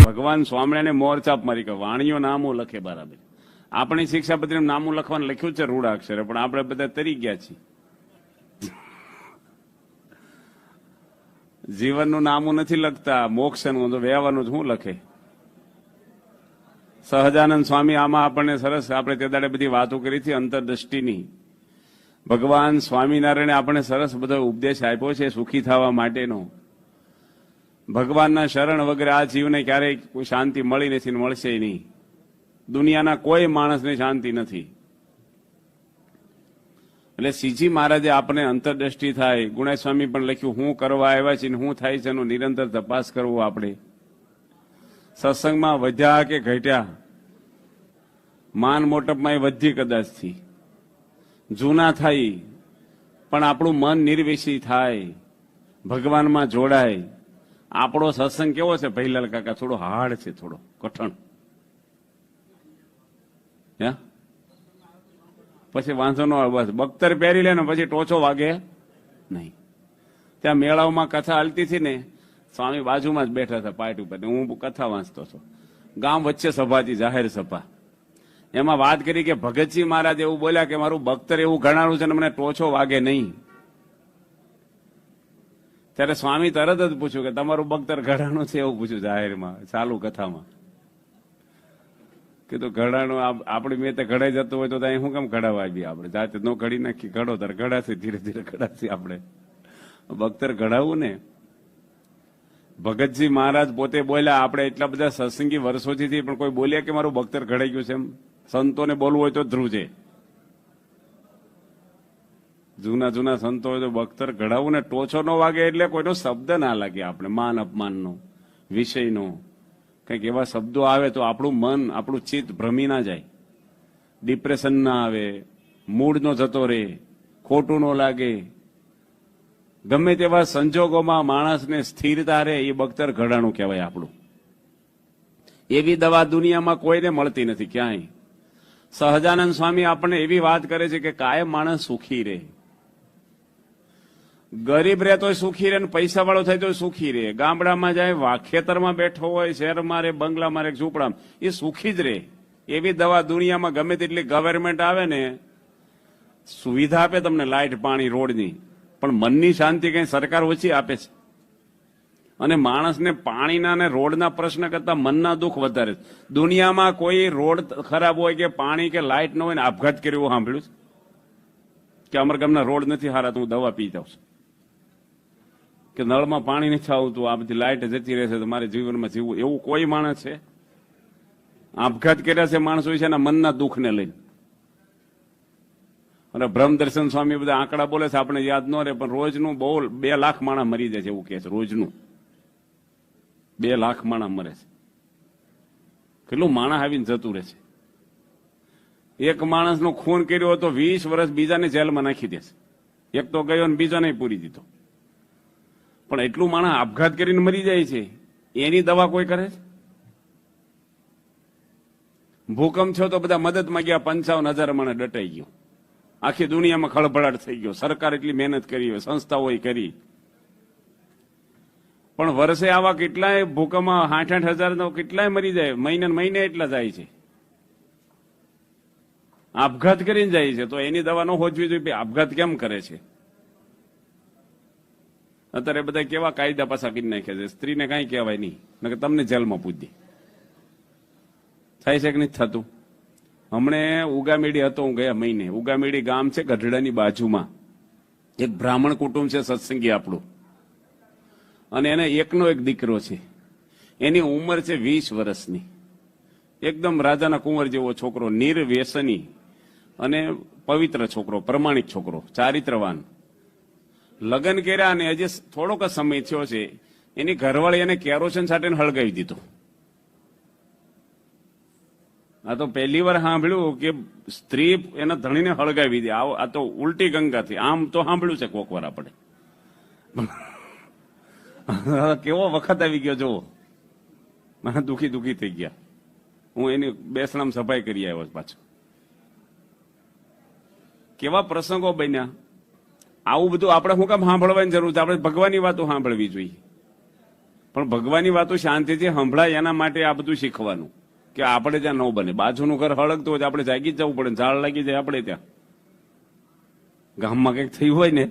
ભગવાન સ્વામિનારાયણે મોરચાપ મારી કે વાણીઓ નામો લખે બરાબર. આપણી શિક્ષાપત્રીમાં નામું લખવાનું લખ્યું છે રૂઢ અક્ષરે, પણ આપણે બધા તરી ગયા છીએ. જીવનનું નામું નથી લખતા, મોક્ષનું તો વ્યવહારનું જ શું લખે. સહજાનંદ સ્વામી આમાં આપણને સરસ, આપણે તે દાડે બધી વાતો કરી હતી અંતરદ્રષ્ટિની. ભગવાન સ્વામિનારાયણે આપણને સરસ બધો ઉપદેશ આપ્યો છે સુખી થવા માટેનો. ભગવાનના શરણ વગર આ જીવને ક્યારેય કોઈ શાંતિ મળી નથી ને મળશે નહીં. દુનિયાના કોઈ માણસને શાંતિ નથી. એટલે શ્રીજી મહારાજે આપણે અંતરદ્રષ્ટિ થાય. ગુણાઈ સ્વામી પણ લખ્યું, હું કરવા આવ્યા છે ને શું થાય છે એનો નિરંતર તપાસ કરવો. આપણે સત્સંગમાં વધ્યા કે ઘટ્યા, માન મોટપમાં વધી કદાચથી, જૂના થાય, પણ આપણું મન નિર્વેશી થાય, ભગવાનમાં જોડાય. આપણો સત્સંગ કેવો છે ભૈલાલ કાકા? થોડો હાર્ડ છે, થોડો કઠણ. પછી વાંધો ન આવે, બસ બખ્તર પહેરી લે ને પછી ટોચો વાગે નહીં. ત્યાં મેળાઓમાં કથા હાલતી હતી ને, સ્વામી બાજુમાં જ બેઠા હતા પાટ ઉપર, હું કથા વાંચતો હતો. ગામ વચ્ચે સભા હતી, જાહેર સભા. એમાં વાત કરી કે ભગતજી મહારાજ એવું બોલ્યા કે મારું બખ્તર એવું ઘણાનું છે ને મને ટોચો વાગે નહીં. ત્યારે સ્વામી તરત જ પૂછ્યું કે તમારું બખ્તર ઘડાનું છે એવું પૂછ્યું જાહેરમાં, ચાલુ કથામાં. કીધું ઘડાનું આપણી મેં ઘડાઈ જતું હોય તો અહીં શું કામ ઘડાવા આવી? આપણે જાતે નો ઘડી નાખી, ઘડો તાર ઘડાશે, ધીરે ધીરે ઘડાશે. આપણે બખ્તર ઘડાવવું ને. ભગતજી મહારાજ પોતે બોલ્યા, આપણે એટલા બધા સત્સંગી વર્ષોથી પણ કોઈ બોલ્યા કે મારું બખ્તર ઘડાઈ ગયું છે એમ? સંતોને બોલવું હોય તો ધ્રુવ છે. જૂના જૂના સંતો હોય તો બખ્તર ઘડાવવું ને ટોચો ન વાગે એટલે કોઈનો શબ્દ ના લાગે. આપણે માન અપમાનનો, વિષયનો કંઈક એવા શબ્દો આવે તો આપણું મન, આપણું ચિત્ત ભ્રમી ના જાય, ડિપ્રેશન ના આવે, મૂડ નો જતો રહે, ખોટું ન લાગે. ગમે તેવા સંજોગોમાં માણસને સ્થિરતા રહે, એ બખ્તર ઘડાણું કહેવાય આપણું. એવી દવા દુનિયામાં કોઈને મળતી નથી ક્યાંય. સહજાનંદ સ્વામી આપણને એવી વાત કરે છે કે કાયમ માણસ સુખી રહે. ગરીબ રહે તો સુખી રહે, પૈસા વાળો થાય તો સુખી રહે. ગામડામાં જાય, ખેતરમાં બેઠો હોય, શહેરમાં રહે, બંગલામાં રહે, ઝૂંપડામાં, એ સુખી જ રહે. એવી દવા દુનિયામાં ગમે તેટલી ગવર્મેન્ટ આવે ને, સુવિધા આપે તમને લાઇટ, પાણી, રોડની, પણ મનની શાંતિ કઈ સરકાર ઓછી આપે છે. અને માણસને પાણીના અને રોડના પ્રશ્ન કરતા મનના દુઃખ વધારે. દુનિયામાં કોઈ રોડ ખરાબ હોય કે પાણી કે લાઇટ ન હોય ને આપઘાત કર્યો સાંભળ્યું છે કે અમારા ગામના રોડ નથી સારા તો હું દવા પી જાઉં છું, કે નળમાં પાણી નથી આવતું, આ બધી લાઇટ જતી રહેશે તો મારે જીવનમાં જીવવું, એવું કોઈ માણસ છે? આપઘાત કર્યા છે માણસો છે એના મનના દુઃખને લઈને. અને બ્રહ્મદર્શન સ્વામી બધા આંકડા બોલે છે, આપણે યાદ ન રહે, પણ રોજનું બહુ 2 લાખ માણસ મરી જાય છે એવું કહે છે. રોજનું 2 લાખ માણસ મરે છે. કેટલું માણસ આવીને જતું રહે છે. એક માણસનું ખૂન કર્યો તો 20 વર્ષ બીજાને જેલમાં નાખી દેશે. એક તો ગયો ને બીજો નહીં પૂરી દીધો. પણ એટલું માણસ આપઘાત કરીને મરી જાય છે, એની દવા કોઈ કરે છે? ભૂકંપ થયો તો બધા મદદમાં ગયા, 55,000 માણસ દટાઈ ગયો. આખી દુનિયામાં ખળભળાટ થઈ ગયો. સરકાર એટલી મહેનત કરી હોય, સંસ્થાઓએ કરી, પણ વર્ષે આવા કેટલાય ભૂકંપમાં 60,000 કેટલાય મરી જાય. મહિને એટલા જાય છે, આપઘાત કરીને જાય છે. તો એની દવા ન હોજવી જોઈએ. આપઘાત કેમ કરે છે? અત્યારે બધા કેવા કાયદા પાછા કરી નાખે છે, સ્ત્રીને કઈ કહેવાય નહીં, તમને જેલમાં પૂજ દે. થાય છે કે નથી થતું? હમણે ઉગામેડી હતો, હું ગયા મહિને. ઉગામેડી ગામ છે ગઢડાની બાજુમાં. એક બ્રાહ્મણ કુટુંબ છે, સત્સંગી આપણું, અને એને એકનો એક દીકરો છે. એની ઉંમર છે 20 વર્ષની. એકદમ રાજાના કુંવર જેવો છોકરો, નિર્વ્યસની અને પવિત્ર છોકરો, પ્રમાણિક છોકરો, ચારિત્રવાન. લગ્ન કર્યા અને હજી થોડોક જ સમય થયો છે, એની ઘરવાળી એને કેરોસીન સાથે હળગાવી દીધો. આ તો પહેલી વાર સાંભળ્યું કે સ્ત્રી એના ધણીને હળગાવી દે. આ તો ઉલટી ગંગાથી. આમ તો સાંભળ્યું છે કોક વાર આપણે. કેવો વખત આવી ગયો જોવો. મને દુખી થઈ ગયા. હું એની બેસણામ સફાઈ કરી આવ્યો પાછો. કેવા પ્રસંગો બન્યા. આવું બધું આપણે શું કામ સાંભળવાની જરૂર છે? આપણે ભગવાનની વાતો સાંભળવી જોઈએ. પણ ભગવાનની વાતો શાંતિથી સંભળાય એના માટે આ બધું શીખવાનું કે આપણે ત્યાં ન બને. બાજુનું ઘર હળગતું હોય તો આપણે જાગી જ જવું પડે, ઝાડ લાગી જાય આપણે ત્યાં. ગામમાં કંઈક થયું હોય ને,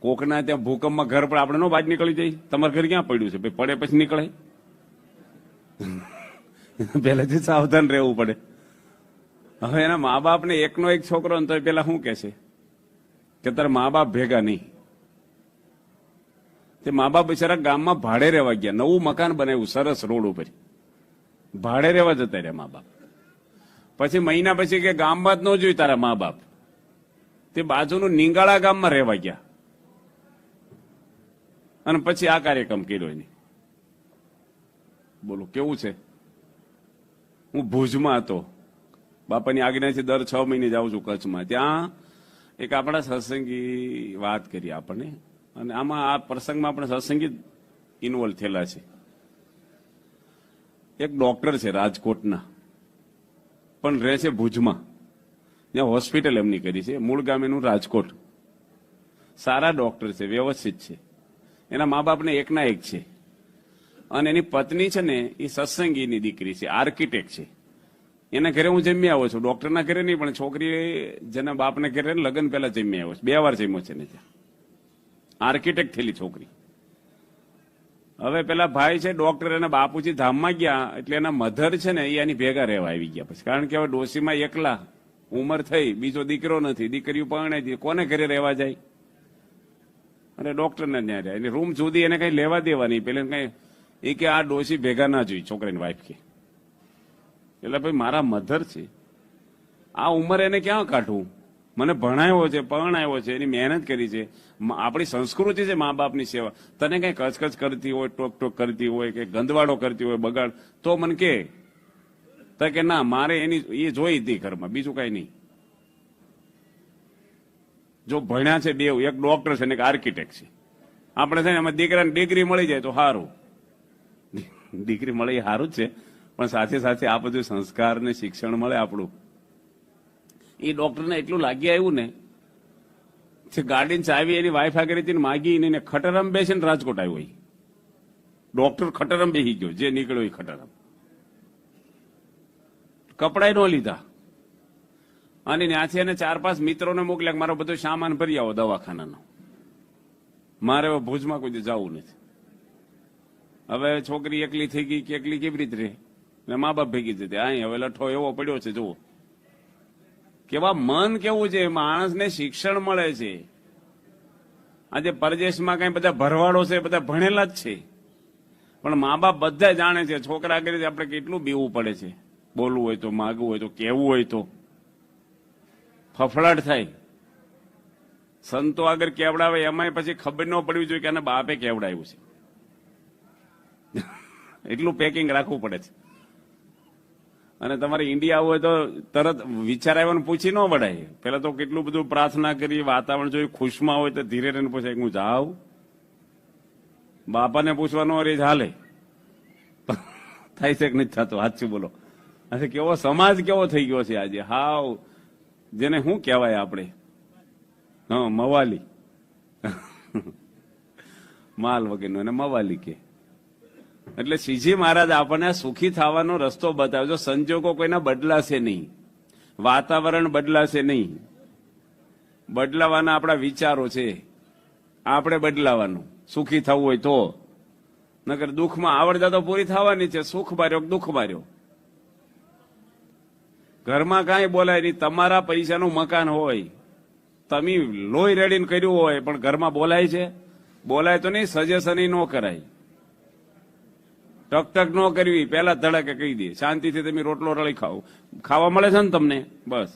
કોકના ત્યાં ભૂકંપમાં ઘર પર આપણે નો બહાર નીકળી જાય. તમારું ઘર ક્યાં પડ્યું છે? ભાઈ પડે પછી નીકળે. પહેલેથી સાવધાન રહેવું પડે. હવે એના મા બાપને એકનો એક છોકરો ને તો પેલા શું કે છે કે તારા મા બાપ ભેગા નહીં. તે મા બાપ બિચારા ગામમાં ભાડે રહેવા ગયા, નવું મકાન બનાવ્યું સરસ રોડ ઉપર, ભાડે રહેવા જતા રહ્યા મા બાપ. પછી મહિના પછી કે ગામમાં જ ન જોયું તારા મા બાપ, તે બાજુનું નિંગાળા ગામમાં રહેવા ગયા અને પછી આ કાર્યક્રમ કર્યો એની. બોલો કેવું છે. હું ભુજમાં હતો, બાપાની આજ્ઞાથી દર 6 મહિને જાઉં છું કચ્છમાં. ત્યાં એક આપણા સત્સંગી વાત કરી આપણને, અને આમાં આ પ્રસંગમાં આપણે સત્સંગી ઇન્વોલ્વ થયેલા છે. એક ડોક્ટર છે રાજકોટના, પણ રહે છે ભુજમાં. ત્યાં હોસ્પિટલ એમની કરી છે, મૂળ ગામ એનું રાજકોટ. સારા ડોક્ટર છે, વ્યવસ્થિત છે. એના મા બાપને એકના એક છે, અને એની પત્ની છે ને એ સત્સંગીની દીકરી છે, આર્કિટેક્ટ છે. એના ઘરે હું જમી આવ્યો છું, ડોક્ટરના ઘરે નહીં, પણ છોકરી જેના બાપને ઘરે લગ્ન પહેલા જમી આવ્યો છું, 2 વાર જમ્યો છે ને. ત્યાં આર્કિટેક્ટ થયેલી છોકરી. હવે પેલા ભાઈ છે ડોક્ટર, એના બાપુજી ધામમાં ગયા એટલે એના મધર છે ને એ એની ભેગા રહેવા આવી ગયા. પછી કારણ કે હવે ડોશીમાં એકલા, ઉંમર થઈ, બીજો દીકરો નથી, દીકરીઓ પરણાઈ, કોને ઘરે રહેવા જાય. અને ડોક્ટરને ત્યાં રહ્યા, રૂમ જુદી, એને કઈ લેવા દેવા નહીં. પેલા કઈ એ કે આ ડોશી ભેગા ના જોઈ, છોકરાની વાઈફ કે. એટલે ભાઈ મારા મધર છે, આ ઉંમર એને ક્યાં કાઢવું? મને ભણાવ્યો છે, પરણાવ્યો છે, એની મહેનત કરી છે. આપણી સંસ્કૃતિ છે મા બાપની સેવા. તને કઈ કચકચ કરતી હોય, ટોક ટોક કરતી હોય, કે ગંદવાડો કરતી હોય, બગાડ, તો મને કે ના, મારે એની એ જોઈ હતી ઘરમાં, બીજું કઈ નહીં. જો ભણ્યા છે બે, એક ડોક્ટર છે ને એક આર્કિટેક્ટ છે. આપણે છે ને એમાં દીકરાને ડિગ્રી મળી જાય તો સારું, દીકરી મળે એ સારું જ છે, પણ સાથે સાથે આ બધું સંસ્કાર ને શિક્ષણ મળે આપણું. એ ડોક્ટરને એટલું લાગી આવ્યું ને, ગાડીની ચાવી એની વાઈફ આગળ હતી ને માગી ને ખટરમ બેસીને રાજકોટ આવ્યો. ડોક્ટર ખટરમ બેસી ગયો, જે નીકળ્યો એ ખટરમ. કપડાય ન લીધા, અને ત્યાંથી એને 4-5 મિત્રોને મોકલ્યા, મારો બધો સામાન ભરી આવો દવાખાનાનો, મારે હવે ભુજમાં કોઈ જવું નથી. હવે છોકરી એકલી થઈ ગઈ કે એકલી કેવી રીતે રહે, ને મા બાપ ભેગી જતી. અહીં હવે લઠ્ઠો એવો પડ્યો છે, જુઓ કેવા મન કેવું છે. માણસને શિક્ષણ મળે છે. આજે પરદેશમાં કઈ બધા ભરવાડો છે, બધા ભણેલા જ છે, પણ મા બાપ બધા જાણે છે. છોકરા આગળ આપણે કેટલું બીવું પડે છે, બોલવું હોય તો, માગવું હોય તો, કહેવું હોય તો ફફડાટ થાય. સંતો આગળ કેવડાવે એમાંય પછી ખબર ન પડવી જોઈએ કે આના બાપે કેવડાવ્યું છે. એટલું પેકિંગ રાખવું પડે છે. અને તમારે ઇન્ડિયા હોય તો તરત વિચાર આવ્યો પૂછી ન વડાય. પેલા તો કેટલું બધું પ્રાર્થના કરી, વાતાવરણ જોયું, ખુશમાં હોય તો ધીરે રહીને પૂછાય હું જાઉં. બાપાને પૂછવાનો રે હાલે થાય છે કે નથી થતું? સાચું બોલો. આજે કેવો સમાજ કેવો થઈ ગયો છે આજે. હાવ જેને શું કહેવાય આપણે, હા મવાલી, માલ વગરનો એને મવાલી કે. એટલે શ્રીજી મહારાજ આપણને સુખી થવાનો રસ્તો બતાવ્યો. જો સંજોગો કોઈના બદલાશે નહીં, વાતાવરણ બદલાશે નહીં, બદલાવાના આપણા વિચારો છે, આપણે બદલાવાનું. સુખી થવું હોય તો, નકર દુઃખમાં આવડતા તો પૂરી થવાની છે. સુખ માર્યો દુઃખ માર્યો. ઘરમાં કાંઈ બોલાય નહીં. તમારા પૈસાનું મકાન હોય, તમે લોહી રેડીને કર્યું હોય, પણ ઘરમાં બોલાય છે? બોલાય તો નહીં. સજેશન ન કરાય, ટક ટક ન કરવી, પેલા ધડાકે કહી દે, શાંતિથી તમે રોટલો રળી ખાઓ. ખાવા મળે છે ને તમને, બસ.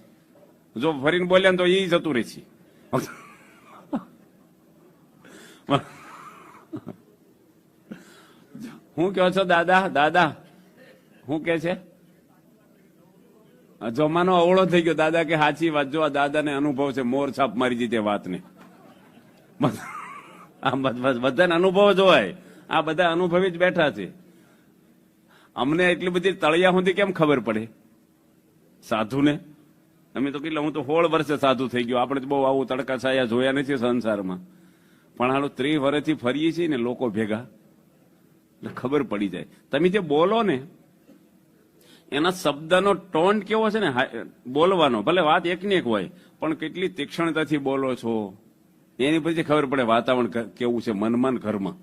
જો ફરીને બોલ્યા ને તો એ જતું રહે છે. હું કહો છો દાદા? દાદા શું કે છે? જમાનો અવળો થઈ ગયો. દાદા કે સાચી વાત. જો આ દાદાને અનુભવ છે, મોર છાપ મારી દીધી વાતને. બધાને અનુભવ જોવાય. આ બધા અનુભવી જ બેઠા છે. અમને એટલી બધી તળિયા સુધી કેમ ખબર પડે સાધુને? અમે તો કેટલા, હું તો 16 વર્ષે સાધુ થઈ ગયો. આપણે તો બહુ આવું તડકા છાયા જોયા નથી સંસારમાં, પણ હાલો 30 વર્ષથી ફરીએ છીએ ને લોકો ભેગા. એટલે ખબર પડી જાય. તમે જે બોલો ને એના શબ્દનો ટોન કેવો છે ને બોલવાનો, ભલે વાત એકની એક હોય પણ કેટલી તીક્ષ્ણતાથી બોલો છો એની પછી ખબર પડે વાતાવરણ કેવું છે મનમાં ને ઘરમાં.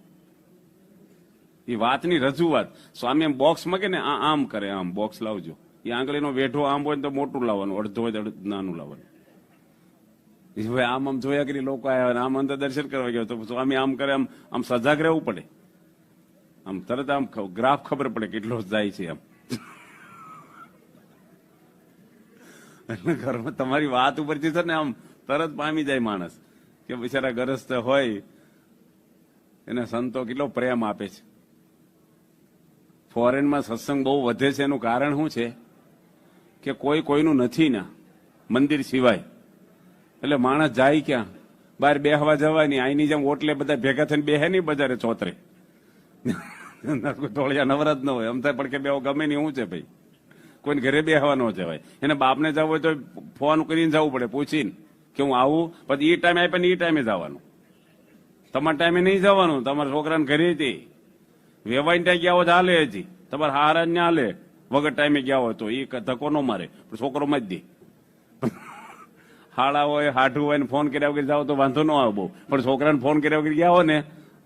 એ વાતની રજૂઆત. સ્વામી એમ બોક્સ મૂકે ને આમ કરે, આમ બોક્સ લાવજો, એ આંગળીનો વેઢો આમ હોય ને તો મોટું લાવવાનું, અડધો હોય તો નાનું લાવવાનું. ભાઈ આમ આમ જોયા કરી લોકો આવ્યા, આમ અંદર દર્શન કરવા ગયો તો સ્વામી આમ કરે, આમ આમ સજાગ રહેવું પડે. આમ તરત આમ ગ્રાફ ખબર પડે કેટલો જાય છે આમ. એટલે ઘરમાં તમારી વાત ઉપરથી છે ને આમ તરત પામી જાય માણસ કે બિચારા ગરસ્ત હોય એને સંતો કેટલો પ્રેમ આપે છે. ફોરેનમાં સત્સંગ બહુ વધે છે એનું કારણ શું છે કે કોઈ કોઈનું નથી ના મંદિર સિવાય. એટલે માણસ જાય ક્યાં, બહાર બેહવા જવાય નહીં. અહીંની જેમ ઓટલે બધા ભેગા થઈને બેહે નહીં બજારે ચોતરે, તોળિયા નવરાત ન હોય. અમથા પડકે બેહો ગમે નહીં, શું છે ભાઈ, કોઈને ઘરે બેહવા ન જવાય. એને બાપને જવું હોય તો ફોન કરીને જવું પડે, પૂછીને કે હું આવું. પછી એ ટાઈમે આપે ને એ ટાઈમે જવાનું. તમારા ટાઈમે નહીં જવાનું, તમારા છોકરાને ઘરે હતી વેવાઈને ત્યાં ગયા હોય તો હાલે, હજી તમારા હારા ને હાલે. વગર ટાઈમે ગયા હોય તો એ ધક્કો ન મારે, છોકરો માં જ દે. હાડા હોય હાઠું હોય ને ફોન કર્યા વગર જાવ તો વાંધો ન આવે બહુ, પણ છોકરાને ફોન કર્યા વગર ગયા હોય ને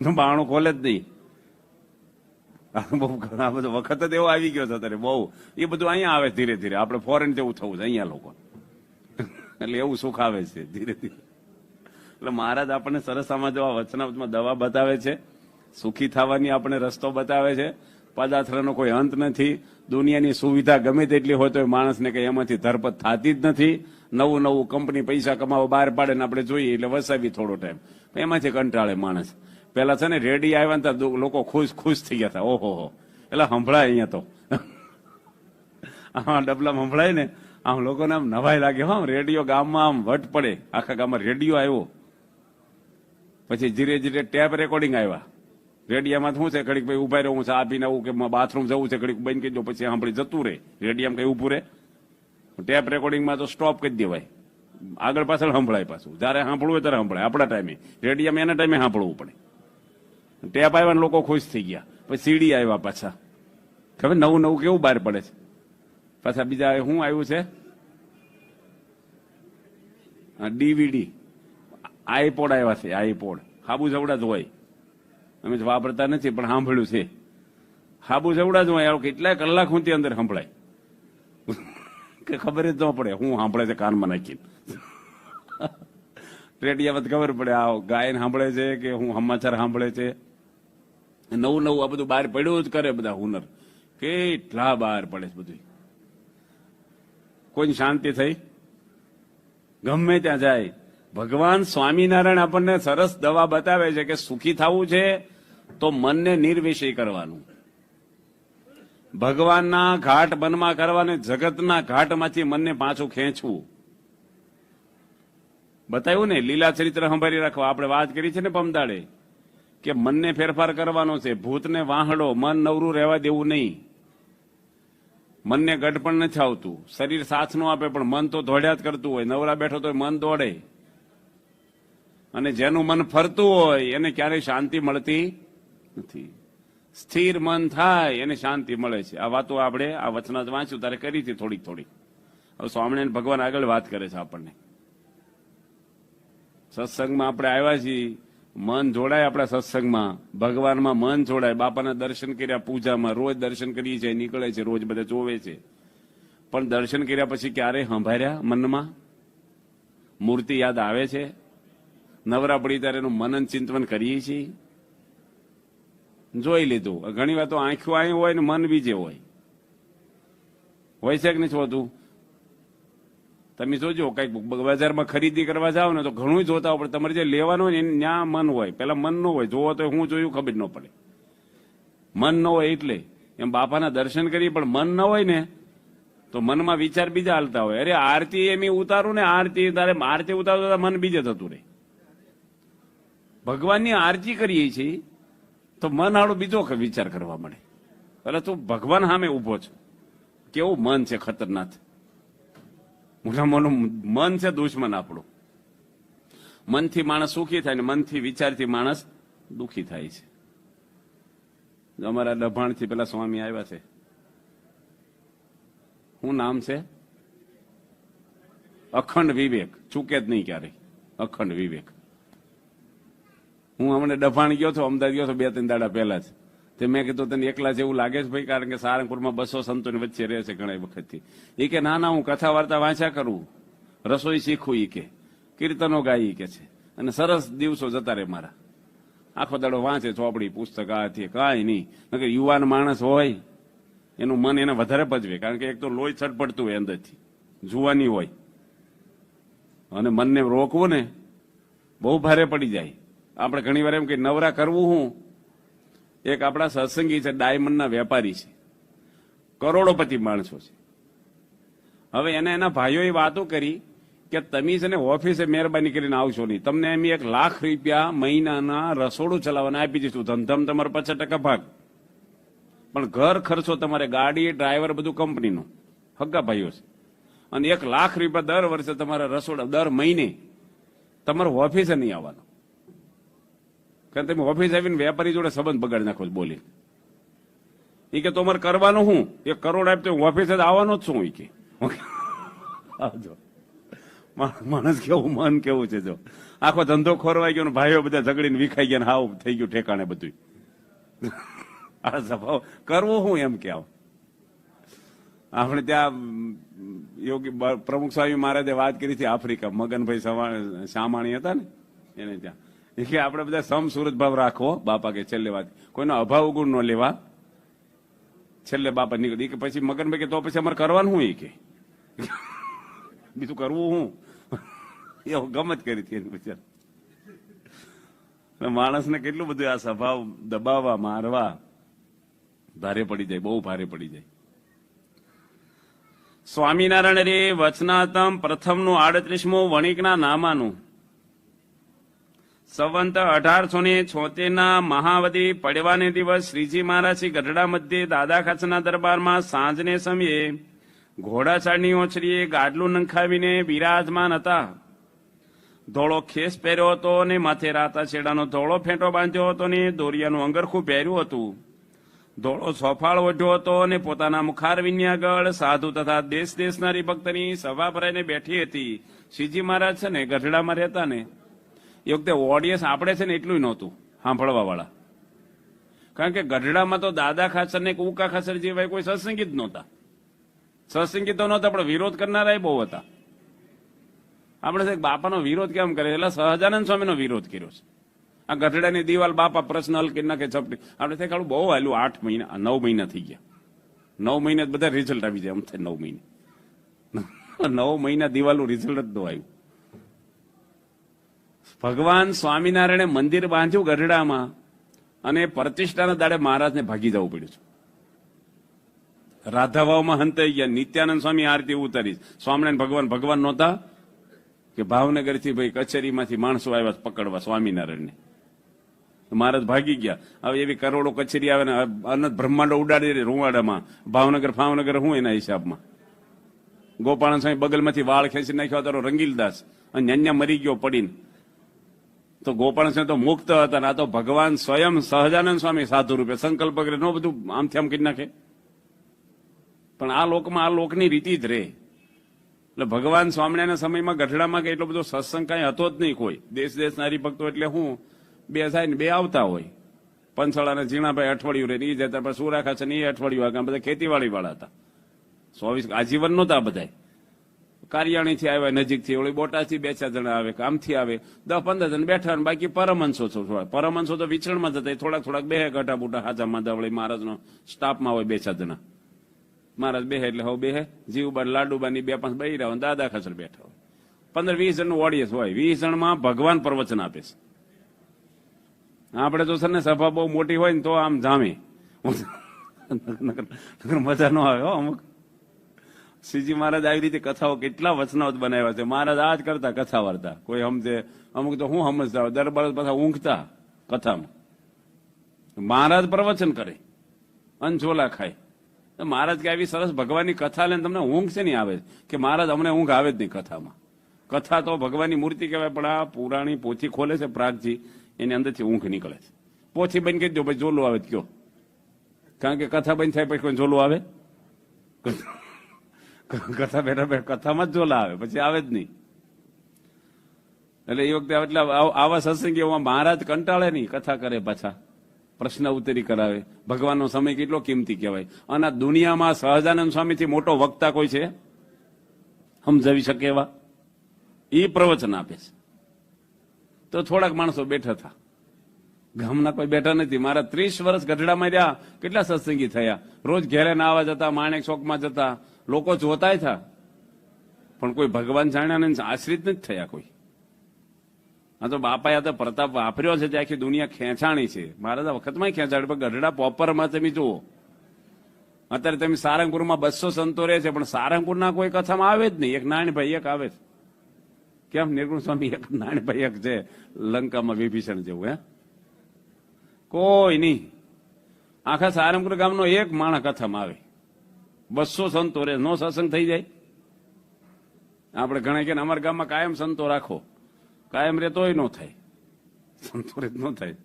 તો બાણું ખોલે જ નહીં. બહુ આ બધો વખત જ એવો આવી ગયો છે અત્યારે બહુ. એ બધું અહીંયા આવે ધીરે ધીરે. આપણે ફોરેન જેવું થવું છે અહીંયા લોકો, એટલે એવું સુખ આવે છે ધીરે ધીરે. એટલે મહારાજ આપણને સરસ આમાં જો વચનામૃતમાં દવા બતાવે છે, સુખી થવાની આપણે રસ્તો બતાવે છે. પદાર્થનો કોઈ અંત નથી. દુનિયાની સુવિધા ગમે તેટલી હોય તો માણસને કઈ એમાંથી ધરપત થતી જ નથી. નવું નવું કંપની પૈસા કમાવા બહાર પાડે ને આપણે જોઈએ એટલે વસાવી થોડો ટાઈમ, એમાંથી કંટાળે માણસ. પેલા છે ને રેડી આવ્યા ને તો લોકો ખુશ થઈ ગયા હતા. ઓહો, એટલે સંભળાય અહીંયા તો હા ડબલામાં સંભળાય ને આમ લોકોને આમ નવાઈ લાગે. હા રેડિયો ગામમાં આમ વટ પડે, આખા ગામમાં રેડિયો આવ્યો. પછી ધીરે ધીરે ટેપ રેકોર્ડિંગ આવ્યા. રેડિયામાં શું છે, ઘડીક ભાઈ ઉભા રહું, ચા પીને આવું કે બાથરૂમ જવું છે, ઘડીક બંધ કરી દો, પછી સાંભળી જતું રહે. રેડિયામાં કઈ ઉભું રહે? ટેપ રેકોર્ડિંગમાં તો સ્ટોપ કરી દેવાય, આગળ પાછળ સંભળાય પાછું. જયારે સાંભળવું હોય ત્યારે સંભળાય આપણા ટાઈમે. રેડિયામાં એના ટાઈમે સાંભળવું પડે. ટેપ આવ્યા લોકો ખુશ થઈ ગયા. પછી સીડી આવ્યા પાછા, ખબર નવું નવું કેવું બહાર પડે છે. પાછા બીજા શું આવ્યું છે, ડીવીડી, આઈપોડ આવ્યા છે. આઈપોડ હાબુ જવડા જ હોય, અમે વાપરતા નથી પણ સાંભળ્યું છે. હાબુ જવડા જ હોય, કેટલાય કલાક સુધી અંદર સંભળાય કે ખબર જ ન પડે હું સાંભળે છે કાનમાં નાખીને. રેડિયામાં ખબર પડે આ ગાયન સાંભળે છે કે હું સમાચાર સાંભળે છે. નવું નવું આ બધું બહાર પડ્યું જ કરે. બધા હુનર કેટલા બહાર પડે છે બધું. કોઈ શાંતિ થઈ ગમે ત્યાં જાય. ભગવાન સ્વામિનારાયણ આપણને સરસ દવા બતાવે છે કે સુખી થવું છે તો મનને નિર્વિષય કરવાનું, ભગવાનના ઘાટ મનમાં કરવાને, જગતના ઘાટમાંથી મનને પાછું ખેંચવું. બતાવ્યું ને લીલા ચરિત્ર સંભાળી રાખવા. આપણે વાત કરી છે ને પમદાડે કે મનને ફેરફાર કરવાનો છે. ભૂતને વાહડો, મન નવરું રહેવા દેવું નહીં. મનને ગઢપણ નથી આવતું. શરીર સાથ નો આપે પણ મન તો દોડ્યા જ કરતું હોય. નવરા બેઠો તો મન દોડે. અને જેનું મન ફરતું હોય એને ક્યારેય શાંતિ મળતી નથી. સ્થિર મન થાય એને શાંતિ મળે છે. આ વાતો આપણે આ વચનાત વાંચ્યું ત્યારે કરી હતી થોડીક થોડીક. હવે સ્વામિનારાયણ ભગવાન આગળ વાત કરે છે આપણને. સત્સંગમાં આપણે આવ્યા છીએ, મન જોડાય આપણા સત્સંગમાં, ભગવાનમાં મન જોડાય. બાપાના દર્શન કર્યા, પૂજામાં રોજ દર્શન કરીએ છીએ, નીકળે છે, રોજ બધા જોવે છે. પણ દર્શન કર્યા પછી ક્યારે સંભાળ્યા મનમાં? મૂર્તિ યાદ આવે છે? નવરા પડી ત્યારે એનું મનન ચિંતન કરીએ છીએ? જોઈ લીધું. ઘણી વાર તો આંખો અહીં હોય ને મન બીજે હોય છે કે નથી હોતું? તમે જોજો, કઈક બજારમાં ખરીદી કરવા જાઓ ને તો ઘણું જોતા હોય, પણ તમારે જે લેવાનું હોય ને ત્યાં મન હોય. પેલા મન ન હોય, જોવો તો હું જોયું ખબર ન પડે. મન ન હોય એટલે એમ બાપાના દર્શન કરીએ પણ મન ન હોય ને તો મનમાં વિચાર બીજા હાલતા હોય. અરે આરતી એમ ઉતારું ને, આરતી તારે આરતી ઉતારતા મન બીજે થતું રહે. ભગવાનની આરતી કરીએ છીએ તો મન હાડો બીજો વિચાર કરવા મળે. એટલે તું ભગવાન સામે ઉભો છો. કેવું મન છે ખતરનાક. મોટામાં મન છે દુશ્મન આપણું. મનથી માણસ સુખી થાય ને મનથી વિચારથી માણસ દુઃખી થાય છે. અમારા ડભાણથી પેલા સ્વામી આવ્યા છે, શું નામ છે? અખંડ વિવેક, ચૂકે જ નહીં ક્યારેય, અખંડ વિવેક. હું હમણાં ડભાણ ગયો હતો, અમદાવાદ ગયો હતો 2-3 દાડા પહેલા જ. તે મેં કીધું તને એકલા જેવું લાગે છે ભાઈ, કારણ કે સારંગપુરમાં 200 સંતોની વચ્ચે રહે છે ઘણા વખતથી. એ કે ના હું કથા વાર્તા વાંચ્યા કરું, રસોઈ શીખું, એ કે કીર્તનો ગાઈ કે છે, અને સરસ દિવસો જતા રહે મારા. આખો દાડો વાંચે ચોપડી પુસ્તક આથી કાંઈ નહીં. નકર યુવાન માણસ હોય એનું મન એને વધારે પજવે, કારણ કે એક તો લોહી છટપડતું હોય અંદરથી, જુવાની હોય, અને મનને રોકવું ને બહુ ભારે પડી જાય. આપણે ઘણી વાર એમ કે નવરા કરવું હું. એક આપણા સત્સંગી છે, ડાયમંડના વેપારી છે, કરોડોપતિ માણસો છે. હવે એને એના ભાઈઓએ વાતો કરી કે તમે છે ને ઓફિસે મહેરબાની કરીને આવશો નહીં, તમને એમ 1 લાખ રૂપિયા મહિનાના રસોડું ચલાવવાના આપી દઈશું, ધંધમ તમારો 50% ભાગ, પણ ઘર ખર્ચો તમારે, ગાડી ડ્રાઈવર બધું કંપનીનું. હગ્ગા ભાઈઓ છે. અને 1 લાખ રૂપિયા દર વર્ષે તમારા રસોડા, દર મહિને તમારે ઓફિસે નહીં આવવાનો, કારણ તમે ઓફિસ આવીને વેપારી જોડે સંબંધ બગાડી નાખો બોલી. એ કે તમારે કરવાનું હું, 1 કરોડ આપતો ઓફિસે આવવાનો જ છું. એ કે આવજો. માણસ કેવું, મન કેવું છે. જો આખો ધંધો ખોરવાઈ ગયો, ભાઈઓ બધા ઝઘડીને વિખાઈ ગયા, હાવ થઈ ગયું ઠેકાણે બધું. આ સ્વભાવ કરવું હું એમ કે આપણે ત્યાં યોગી પ્રમુખ સ્વામી મહારાજે વાત કરી હતી આફ્રિકા, મગનભાઈ સામાણી હતા ને એને ત્યાં. એ કે આપણે બધા સમ સુરત ભાવ રાખવો બાપા, કે છેલ્લે વાત કોઈનો અભાવ ગુણ ન લેવા. છેલ્લે બાપા નીકળી કે પછી મગનભાઈ કે તો પછી અમારે કરવાનું હું, એ કે બીજું કરવું હું, એવું ગમત કરી હતી એની બિચાર. માણસને કેટલું બધું આ સ્વભાવ દબાવવા, મારવા ભારે પડી જાય, બહુ ભારે પડી જાય. સ્વામિનારાયણ રે વચનાતમ પ્રથમનું 38મું વણિકના નામાનું સંવંત 1876 મહાવદી પડવાને દિવસ શ્રીજી મહારાજ ગઢડા મધ્યે દાદા ખાચરના દરબારમાં સાંજને સમયે ઘોડાચાળની ઓછરીએ ગાડલું નંખાવીને બિરાજમાન હતા. ધોળો ખેસ પહેર્યો હતો ને માથે રાતા છેડાનો ધોળો ફેંટો બાંધ્યો હતો ને દોરિયાનું અંગરખું પહેર્યું હતું. ધોળો સોફાળ ઓઢ્યો હતો અને પોતાના મુખારવિંદની આગળ સાધુ તથા દેશ દેશના ભક્તની સભા ભરાઈને બેઠી હતી. શ્રીજી મહારાજ છે ને ગઢડામાં રહેતા ને એ વખતે ઓડિયન્સ આપણે છે ને એટલું નહોતું સાંભળવા વાળા, કારણ કે ગઢડામાં તો દાદા ખાચર ને ઉકા ખાચર જેવા કોઈ સત્સંગી જ નહોતા. સત્સંગી તો નહોતા, પણ વિરોધ કરનારા બહુ હતા. આપણે બાપાનો વિરોધ કેમ કરે, એટલે સહજાનંદ સ્વામીનો વિરોધ કર્યો છે. આ ગઢડાની દિવાલ બાપા પ્રશ્ન હલ કરી નાખે ચપટી. આપણે તે કાળું બહુ હાલ્યું, 8 મહિના 9 મહિના થઈ ગયા. 9 મહિને બધા રિઝલ્ટ આવી જાય. આમ થાય 9 મહિને 9 મહિના દિવાલનું રિઝલ્ટ જ ન આવ્યું. ભગવાન સ્વામિનારાયણે મંદિર બાંધ્યું ગઢડામાં, અને પ્રતિષ્ઠાના દાડે મહારાજને ભાગી જવું પડ્યું છે. રાધાભાવમાં હંતાઈ ગયા. નિત્યાનંદ સ્વામી આરતી ઉતારી. સ્વામિનારાયણ ભગવાન નહોતા કે ભાવનગરથી ભાઈ કચેરીમાંથી માણસો આવ્યા પકડવા સ્વામિનારાયણને, મહારાજ ભાગી ગયા. હવે એવી કરોડો કચેરી આવે ને અનંત બ્રહ્માંડો ઉડાડી રૂવાડામાં. ભાવનગર હું એના હિસાબમાં. ગોપાળન સ્વામી બગલમાંથી વાળ ખેંચી નાખ્યો હતો રંગીલદાસ, અને ન્યાન્યા મરી ગયો પડીને. તો ગોપાલ સ્વામી તો મુક્ત હતા, આ તો ભગવાન સ્વયં સહજાનંદ સ્વામી સાધુ રૂપે સંકલ્પ કરે, નો બધું આમથી આમ કરી નાખે. પણ આ લોકમાં આ લોકની રીતિ જ રહે. એટલે ભગવાન સ્વામિનારાયણના સમયમાં ગઢડામાં કે એટલો બધો સત્સંગ કઈ હતો જ નહીં કોઈ. દેશ દેશના હરિભક્તો એટલે હું 2 જાય ને 2 આવતા હોય. પંચળાના ઝીણાભાઈ અઠવાડિયું રહે, એ જતા, પણ સુરાખા છે ને એ અઠવાડિયું આગળ બધા ખેતીવાડી વાળા હતા. 24 આજીવન નહોતા બધા. કારિયાણીથી આવ્યા નજીકથી, ઓળી બોટાદથી 2-4 જણા આવે, આમથી આવે 10-15 જણ બેઠા, બાકી પરમહંસો છો. પરમહંસો તો વિચરણમાં જતા, થોડાક બે ગઢા બુટા હાજા માધવળી મહારાજનો સ્ટાફમાં હોય 2-4 જણા. મહારાજ બેહે એટલે હવે બેહે, જીવબા લાડુબાની 2-5 બૈરા હોય, દાદા ખાચર બેઠા હોય. 15-20 જણનું ઓડિયન્સ હોય. 20 જણમાં ભગવાન પ્રવચન આપે છે. આપણે તો સર ને સભા બહુ મોટી હોય ને તો આમ જામે, મજા ન આવે. અમુક શ્રીજી મહારાજ આવી રીતે કથાઓ કેટલા વચનાવત બનાવ્યા છે. મહારાજ આ જ કરતા કથા વાર્તા. કોઈ સમજે, અમુક તો હું સમજતા હોય, દરબાર પાછા ઊંઘતા કથામાં. મહારાજ પ્રવચન કરે, અંજોલા ખાય. મહારાજ કે આવી સરસ ભગવાનની કથા લઈને તમને ઊંઘ છે નહીં આવે કે મહારાજ અમને ઊંઘ આવે જ નહીં કથામાં. કથા તો ભગવાનની મૂર્તિ કહેવાય, પણ આ પુરાણી પોથી ખોલે છે પ્રાગજી, એની અંદરથી ઊંઘ નીકળે છે. પોથી બની કહી દો ભાઈ જોલો આવે કયો, કારણ કે કથા બંધ થાય પછી કોઈ ઝોલું આવે, કથા બેઠા બેઠા કથામાં જ ઝોલા આવે, પછી આવે જ નહીં. એટલે એ વખતે એટલે આવા સત્સંગીઓમાં મહારાજ કંટાળે નહીં, કથા કરે, પાછા પ્રશ્ન ઉત્તરી કરાવે. ભગવાનનો સમય કેટલો કિંમતી કહેવાય. અને દુનિયામાં સહજાનંદ સ્વામીથી મોટો વક્તા કોઈ છે સમજાવી શકે એવા? એ પ્રવચન આપે છે. તો થોડાક માણસો બેઠા હતા, ગામના કોઈ બેઠા નથી. મારા 30 વર્ષ ગઢડામાં રહ્યા, કેટલા સત્સંગી થયા. રોજ ઘેરે નાવા જતા, માણેક ચોકમાં જતા, લોકો જોતાય હતા, પણ કોઈ ભગવાન જાણ્યા ને આશ્રિત નથી થયા કોઈ. આ તો બાપાએ આ તો પ્રતાપ વાપર્યો છે તે આખી દુનિયા ખેંચાણી છે. મારા વખતમાં ખેંચાણી, પણ ગઢડા પોપરમાં તમે જુઓ. અત્યારે તમે સારંગપુરમાં 200 સંતો રહે છે, પણ સારંગપુરના કોઈ કથામાં આવે જ નહીં. એક નાનભાઈ એક આવે છે. કેમ? નિર્ગુણ સ્વામી એક, નાનભાઈ એક છે, લંકામાં વિભીષણ જેવું. કોઈ નહીં. આખા સારંગપુર ગામનો એક માણસ કથામાં આવે. 200 સંતો રહે, નો સત્સંગ થઈ જાય? આપણે ઘણા કે અમારા ગામમાં કાયમ સંતો રાખો. કાયમ રે તોય ન થાય, સંતો રે ન થાય.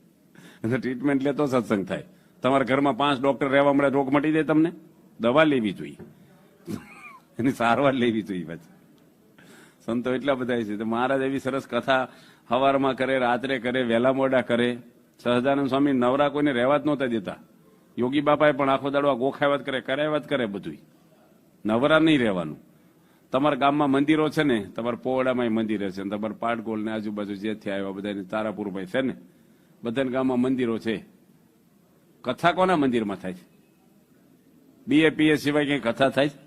ટ્રીટમેન્ટ લે તો સત્સંગ થાય. તમારા ઘરમાં 5 ડોક્ટર રહેવા મળે, રોગ મટી જાય. તમને દવા લેવી જોઈએ, એની સારવાર લેવી જોઈએ. પાછી સંતો એટલા બધા છે. મહારાજ એવી સરસ કથા સવારમાં કરે, રાત્રે કરે, વહેલા મોડા કરે. સહજાનંદ સ્વામી નવરા કોઈને રહેવા જ નહોતા દેતા. યોગી બાપાએ પણ આખો દાડો ગોખાવત કરે, કરાવત કરે, બધું. નવરા નહીં રહેવાનું. તમારા ગામમાં મંદિરો છે ને, તમારા પોવડામાં મંદિર છે, તમારા પાટગોળ ને આજુબાજુ જે થયા આવ્યા બધા તારાપુરમાં છે ને, બધાના ગામમાં મંદિરો છે. કથા કોના મંદિરમાં થાય છે? BAPS સિવાય કઈ કથા થાય છે?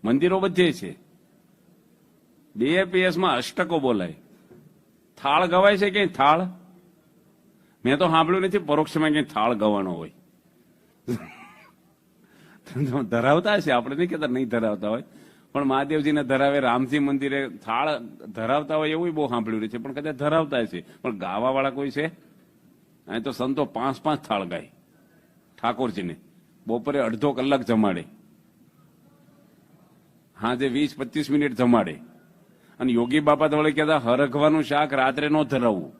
મંદિરો બધે છે. BAPS માં અષ્ટકો બોલાય, થાળ ગવાય છે ક્યાંય? થાળ મેં તો સાંભળ્યું નથી પરોક્ષમાં ક્યાંય થાળ ગવાનો હોય. ધરાવતા છે, આપણે નહીં કહેતા નહીં ધરાવતા હોય, પણ મહાદેવજીને ધરાવે, રામજી મંદિરે થાળ ધરાવતા હોય એવું બહુ સાંભળ્યું છે. પણ કદાચ ધરાવતા છે, પણ ગાવા વાળા કોઈ છે? અહીં તો સંતો 5-5 થાળ ગાય ઠાકોરજીને. બપોરે અડધો કલાક જમાડે, હાજે 20-25 મિનિટ જમાડે. અને યોગી બાપા તો વળે કહેતા હરખવાનું શાક રાત્રે ન ધરાવવું.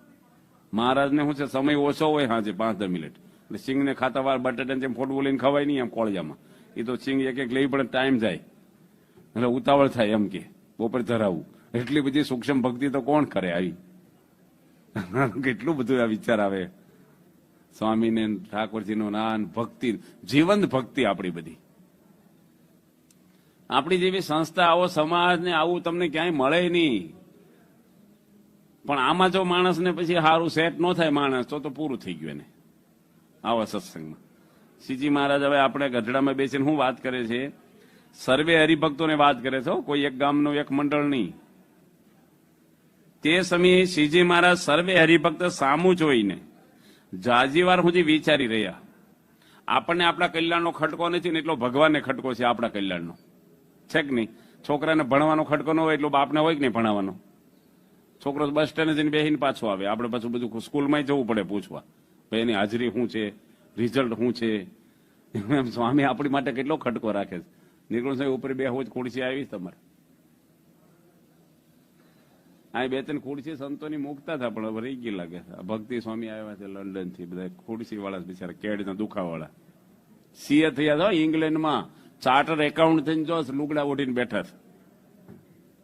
મહારાજને શું છે, સમય ઓછો હોય, હાજે 5-10 મિનિટ. એટલે સિંગને ખાતા વાર બટાટા જેમ ફોટવું લઈને ખવાય નહીં એમ કોળિયામાં. એ તો સિંગ એક લઈ પડે, ટાઈમ જાય, એટલે ઉતાવળ થાય એમ કે બપોરે ધરાવવું. એટલી બધી સૂક્ષ્મ ભક્તિ તો કોણ કરે આવી? કેટલું બધું આ વિચાર આવે. સ્વામીને, ઠાકોરજીનું નાન, ભક્તિ, જીવંત ભક્તિ આપણી બધી. આપણી જેવી સંસ્થા, આવો સમાજ ને આવું તમને ક્યાંય મળે નહીં. પણ આમાં જો માણસને પછી સારું સેટ ન થાય માણસ, તો પૂરું થઈ ગયું એને આવા સત્સંગમાં. શ્રીજી મહારાજ હવે આપણે ગઢડામાં બેસીને શું વાત કરે છે? સર્વે હરિભક્તોને વાત કરે છે, કોઈ એક ગામનું એક મંડળ નહીં. તે સમયે શ્રીજી મહારાજ સર્વે હરિભક્ત સામું જોઈને જાજી વાર સુધી વિચારી રહ્યા. આપણને આપણા કલ્યાણનો ખટકો નથી ને, એટલો ભગવાનને ખટકો છે આપણા કલ્યાણનો, છે કે નહીં? છોકરાને ભણવાનો ખટકો ન હોય એટલો બાપને હોય કે નહીં ભણાવવાનો? છોકરો બસ સ્ટેન્ડ જઈને બેસીને પાછો આવે, આપણે પાછું બધું સ્કૂલમાં જવું પડે પૂછવા, ભાઈ એની હાજરી શું છે, રિઝલ્ટ શું છે. એમ સ્વામી આપણી માટે કેટલો ખટકો રાખે છે. નિર્ગુણ સાહેબ ઉપર 2 ખુરશી આવી તમારે? આ 2-3 ખુરશી સંતોની મૂકતા હતા, પણ હવે રહી ગઈ લાગે. ભક્તિ સ્વામી આવ્યા છે લંડન થી, બધા ખુરશી વાળા બિચારા કેડના દુખાવાળા. CA થયા હતા ઇંગ્લેન્ડમાં, ચાર્ટર એકાઉન્ટ થઈને જો લુગડા ઓઢીને બેઠા છે.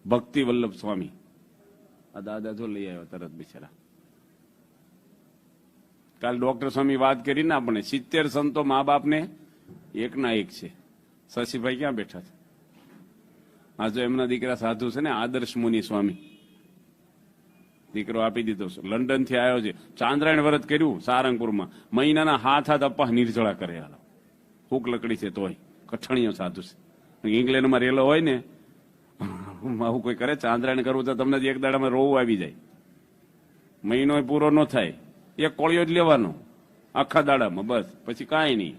ભક્તિ વલ્લભ સ્વામી આ દાદા જો લઈ આવ્યા તરત બિચારા. કાલ ડોક્ટર સ્વામી વાત કરી ને, આપણે 70 સંતો મા બાપને એકના એક છે. શશીભાઈ ક્યાં બેઠા છે? આ જો એમના દીકરા સાધુ છે ને, આદર્શ મુનિ સ્વામી, દીકરો આપી દીધો છે, લંડન થી આવ્યો છે. ચાંદ્રાયણ વ્રત કર્યું સારંગપુરમાં, મહિનાના હાથ અપ્પા નિર્જળા કરે. હાલો ફૂક લકડી છે તોય કઠણીઓ સાધુ છે. ઇંગ્લેન્ડમાં રેલો હોય ને, આવું કોઈ કરે ચાંદ્રાયણ કરવું તો તમને એક દાડામાં રોવું આવી જાય. મહિનો પૂરો ન થાય, એક કોળિયો જ લેવાનો આખા દાડામાં, બસ. પછી કાંઈ નહીં.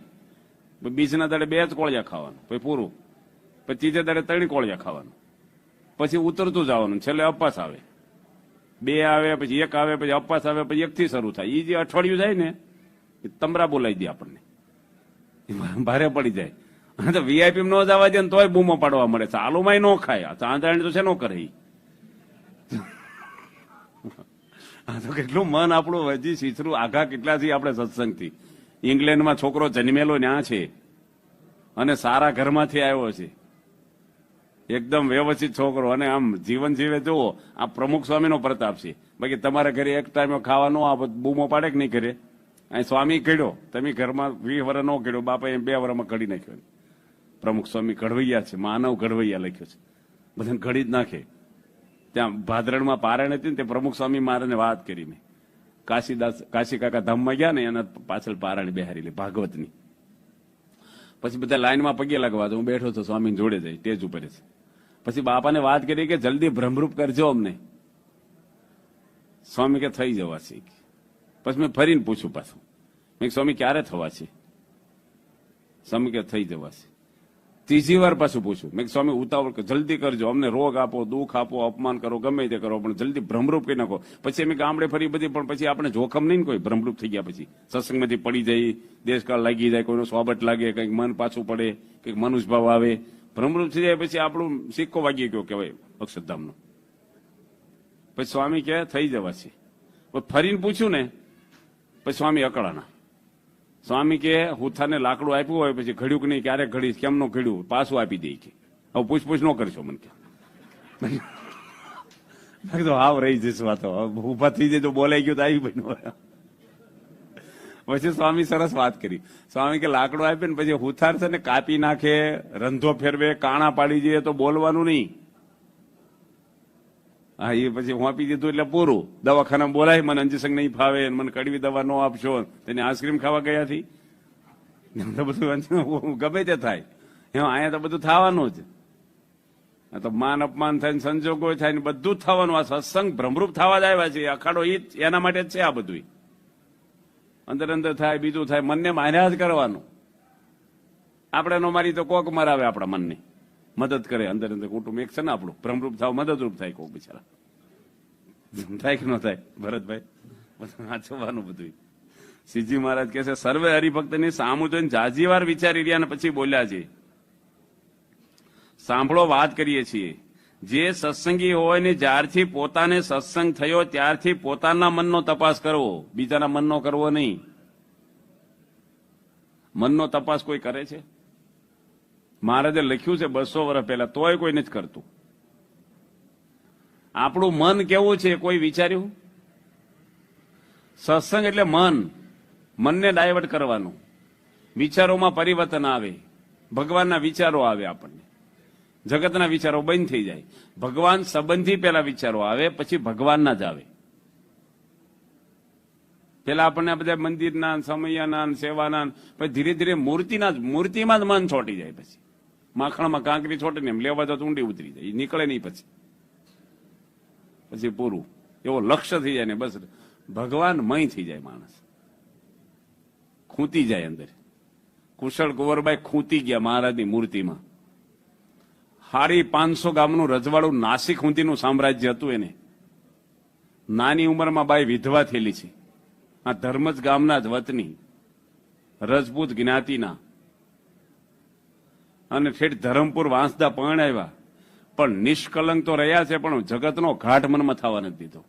બીજના દાડે 2 જ કોળિયા ખાવાનું, પછી પૂરું. પછી ત્રીજે દાડે 3 કોળિયા ખાવાનું, પછી ઉતરતું જવાનું. છેલ્લે અપાસ આવે, 2 આવે, પછી 1 આવે, પછી અપાસ આવે, પછી 1 થી શરૂ થાય. એ જે અઠવાડિયું જાય ને, એ તમરા બોલાવી દે આપણને, ભારે પડી જાય. તો VIP ન જવા દે ને તોય બૂમો પાડવા મળે. ચાલુમાં ન ખાય. ચાંદ્રાયણ તો છે નો કરે. આ તો કેટલું મન આપણું હજી શીછરું આઘા કેટલા છીએ આપણે સત્સંગથી. ઇંગ્લેન્ડમાં છોકરો જન્મેલો ત્યાં છે અને સારા ઘરમાંથી આવ્યો છે, એકદમ વ્યવસ્થિત છોકરો, અને આમ જીવન જીવે જુઓ. આ પ્રમુખ સ્વામીનો પ્રતાપ છે. બાકી તમારા ઘરે એક ટાઈમે ખાવાનું આ બૂમો પાડે કે નહીં કરે? અહીં સ્વામી કીડ્યો, તમે ઘરમાં 20 વર્ષ નો કીડ્યો, બાપા 2 વર્ષમાં ઘડી નાખ્યો. પ્રમુખ સ્વામી ઘડવૈયા છે, માનવ ઘડવૈયા લખ્યો છે, બધાને ઘડી જ નાખે. ત્યાં ભાદરણમાં પારણ હતી ને તે પ્રમુખ સ્વામી મારાને વાત કરી મેં. કાશી કાકા ધામમાં ગયા ને એના પાછળ પારાણી બેહારેલી ભાગવતની. પછી બધા લાઈનમાં પગે લાગવા તો હું બેઠો હતો, સ્વામી જોડે જાય સ્ટેજ ઉપર છે. પછી બાપાને વાત કરી કે જલ્દી ભ્રમરૂપ કરજો અમને. સ્વામી કે થઈ જવા છે. પછી મેં ફરીને પૂછ્યું પાછું, મેં સ્વામી ક્યારે થવા છે? સ્વામી કે થઈ જવા છે. ત્રીજી વાર પાછું પૂછ્યું, મેં સ્વામી ઉતાવળ જલ્દી કરજો, અમને રોગ આપો, દુઃખ આપો, અપમાન કરો, ગમે તે કરો, પણ જલ્દી ભ્રમરૂપ કરી નાખો. પછી અમે ગામડે ફરી બધી, પણ પછી આપણે જોખમ નહીં કોઈ ભ્રમરૂપ થઈ ગયા પછી સત્સંગમાંથી પડી જાય, દેશકાળ લાગી જાય, કોઈનો સ્વાબટ લાગે, કંઈક મન પાછું પડે, કંઈક મનુષ્યભાવ આવે, ભ્રમરૂપ થઈ જાય પછી આપણું સિક્કો વાગી ગયો કહેવાય અક્ષરધામનો. પછી સ્વામી કહે થઈ જવા છે. ફરીને પૂછ્યું ને પછી સ્વામી અકળાના. સ્વામી કે હુથાને લાકડું આપ્યું હોય પછી ઘડ્યું કે નહીં, ક્યારે ઘડીશ, કેમ નો ઘડ્યું, પાછું આપી દે કે હવે પૂછપૂછ ન કરશો મને કે. તો હાવ રહી જઈશ વાતો, ઉભા થઈ જાય તો બોલાઈ ગયું તો આવી બન્યું. પછી સ્વામી સરસ વાત કરી. સ્વામી કે લાકડું આપે ને પછી હુથાર છે ને કાપી નાખે, રંધો ફેરવે, કાણા પાડી દે તો બોલવાનું નહીં. હા, એ પછી હું આપી દીધું એટલે પૂરું. દવાખાના બોલાય, મને અંજસંગ નહીં ફાવે, મને કડવી દવા ન આપશો, તેને આઈસ્ક્રીમ ખાવા ગયા હતી, બધું ગમે તે થાય. અહીંયા તો બધું થવાનું જ. તો માન અપમાન થાય ને સંજોગો થાય ને બધું જ થવાનું. આ સત્સંગ ભ્રમરૂપ થવા જ આવ્યા છે. અખાડો એ એના માટે જ છે. આ બધું અંદર અંદર થાય, બીજું થાય, મનને માર્યા જ કરવાનું. આપણે નો મારી તો કોક મરાવે આપણા મનને, મદદ કરે. અંદર અંદર કુટુંબ એક છે ને આપણું, ભ્રમરૂપ થાવ મદદરૂપ થાય કોક બિચારા. થાય કે ન થાય ભરતભાઈ? વાંચવાનું બધું. શ્રીજી મહારાજ કહે છે સર્વે હરિભક્તની સામું જોઈને જાજી વાર વિચારી રહ્યા ને પછી બોલ્યા છે. સાંભળો, વાત કરીએ છીએ. જે સત્સંગી હોય ને જ્યારથી પોતાને સત્સંગ થયો ત્યારથી પોતાના મનનો તપાસ કરવો, બીજાના મનનો કરવો નહીં. મનનો તપાસ કોઈ કરે છે? મહારાજે લખ્યું છે 200 વર્ષ પહેલા, તોય કોઈ નથી કરતું. આપણું મન કેવું છે કોઈ વિચાર્યું? સત્સંગ એટલે મનને ડાયવર્ટ કરવાનું. વિચારોમાં પરિવર્તન આવે, ભગવાનના વિચારો આવે, આપણને જગતના વિચારો બંધ થઈ જાય. ભગવાન સંબંધી પેલા વિચારો આવે, પછી ભગવાનના જ આવે. પેલા આપણને બધા મંદિરના, સમયાના, સેવાના, પછી ધીરે ધીરે મૂર્તિમાં જ મન છોટી જાય. પછી માખણમાં કાંકરી છોટે ને એમ લેવા તો ઊંડી ઉતરી જાય, નીકળે નહીં. પછી પૂરું. એવો લક્ષ્ય થઈ જાય ને બસ ભગવાન મય થઈ જાય. માણસ ખૂંતી જાય અંદર. કુશળ કુંવરબાઈ ખૂંતી ગયા મહારાજની મૂર્તિમાં. 550 ગામનું રજવાડું નાસિક ઊંધીનું સામ્રાજ્ય હતું. એને નાની ઉંમરમાં બાઈ વિધવા થયેલી છે. આ ધર્મજ ગામના જ વતની, રજપૂત જ્ઞાતિના, અને ઠેઠ ધરમપુર વાંસદા પરણાવ્યા. પણ નિષ્કલંક તો રહ્યા છે, પણ જગતનો ઘાટ મનમાં થવા નથી દીધો.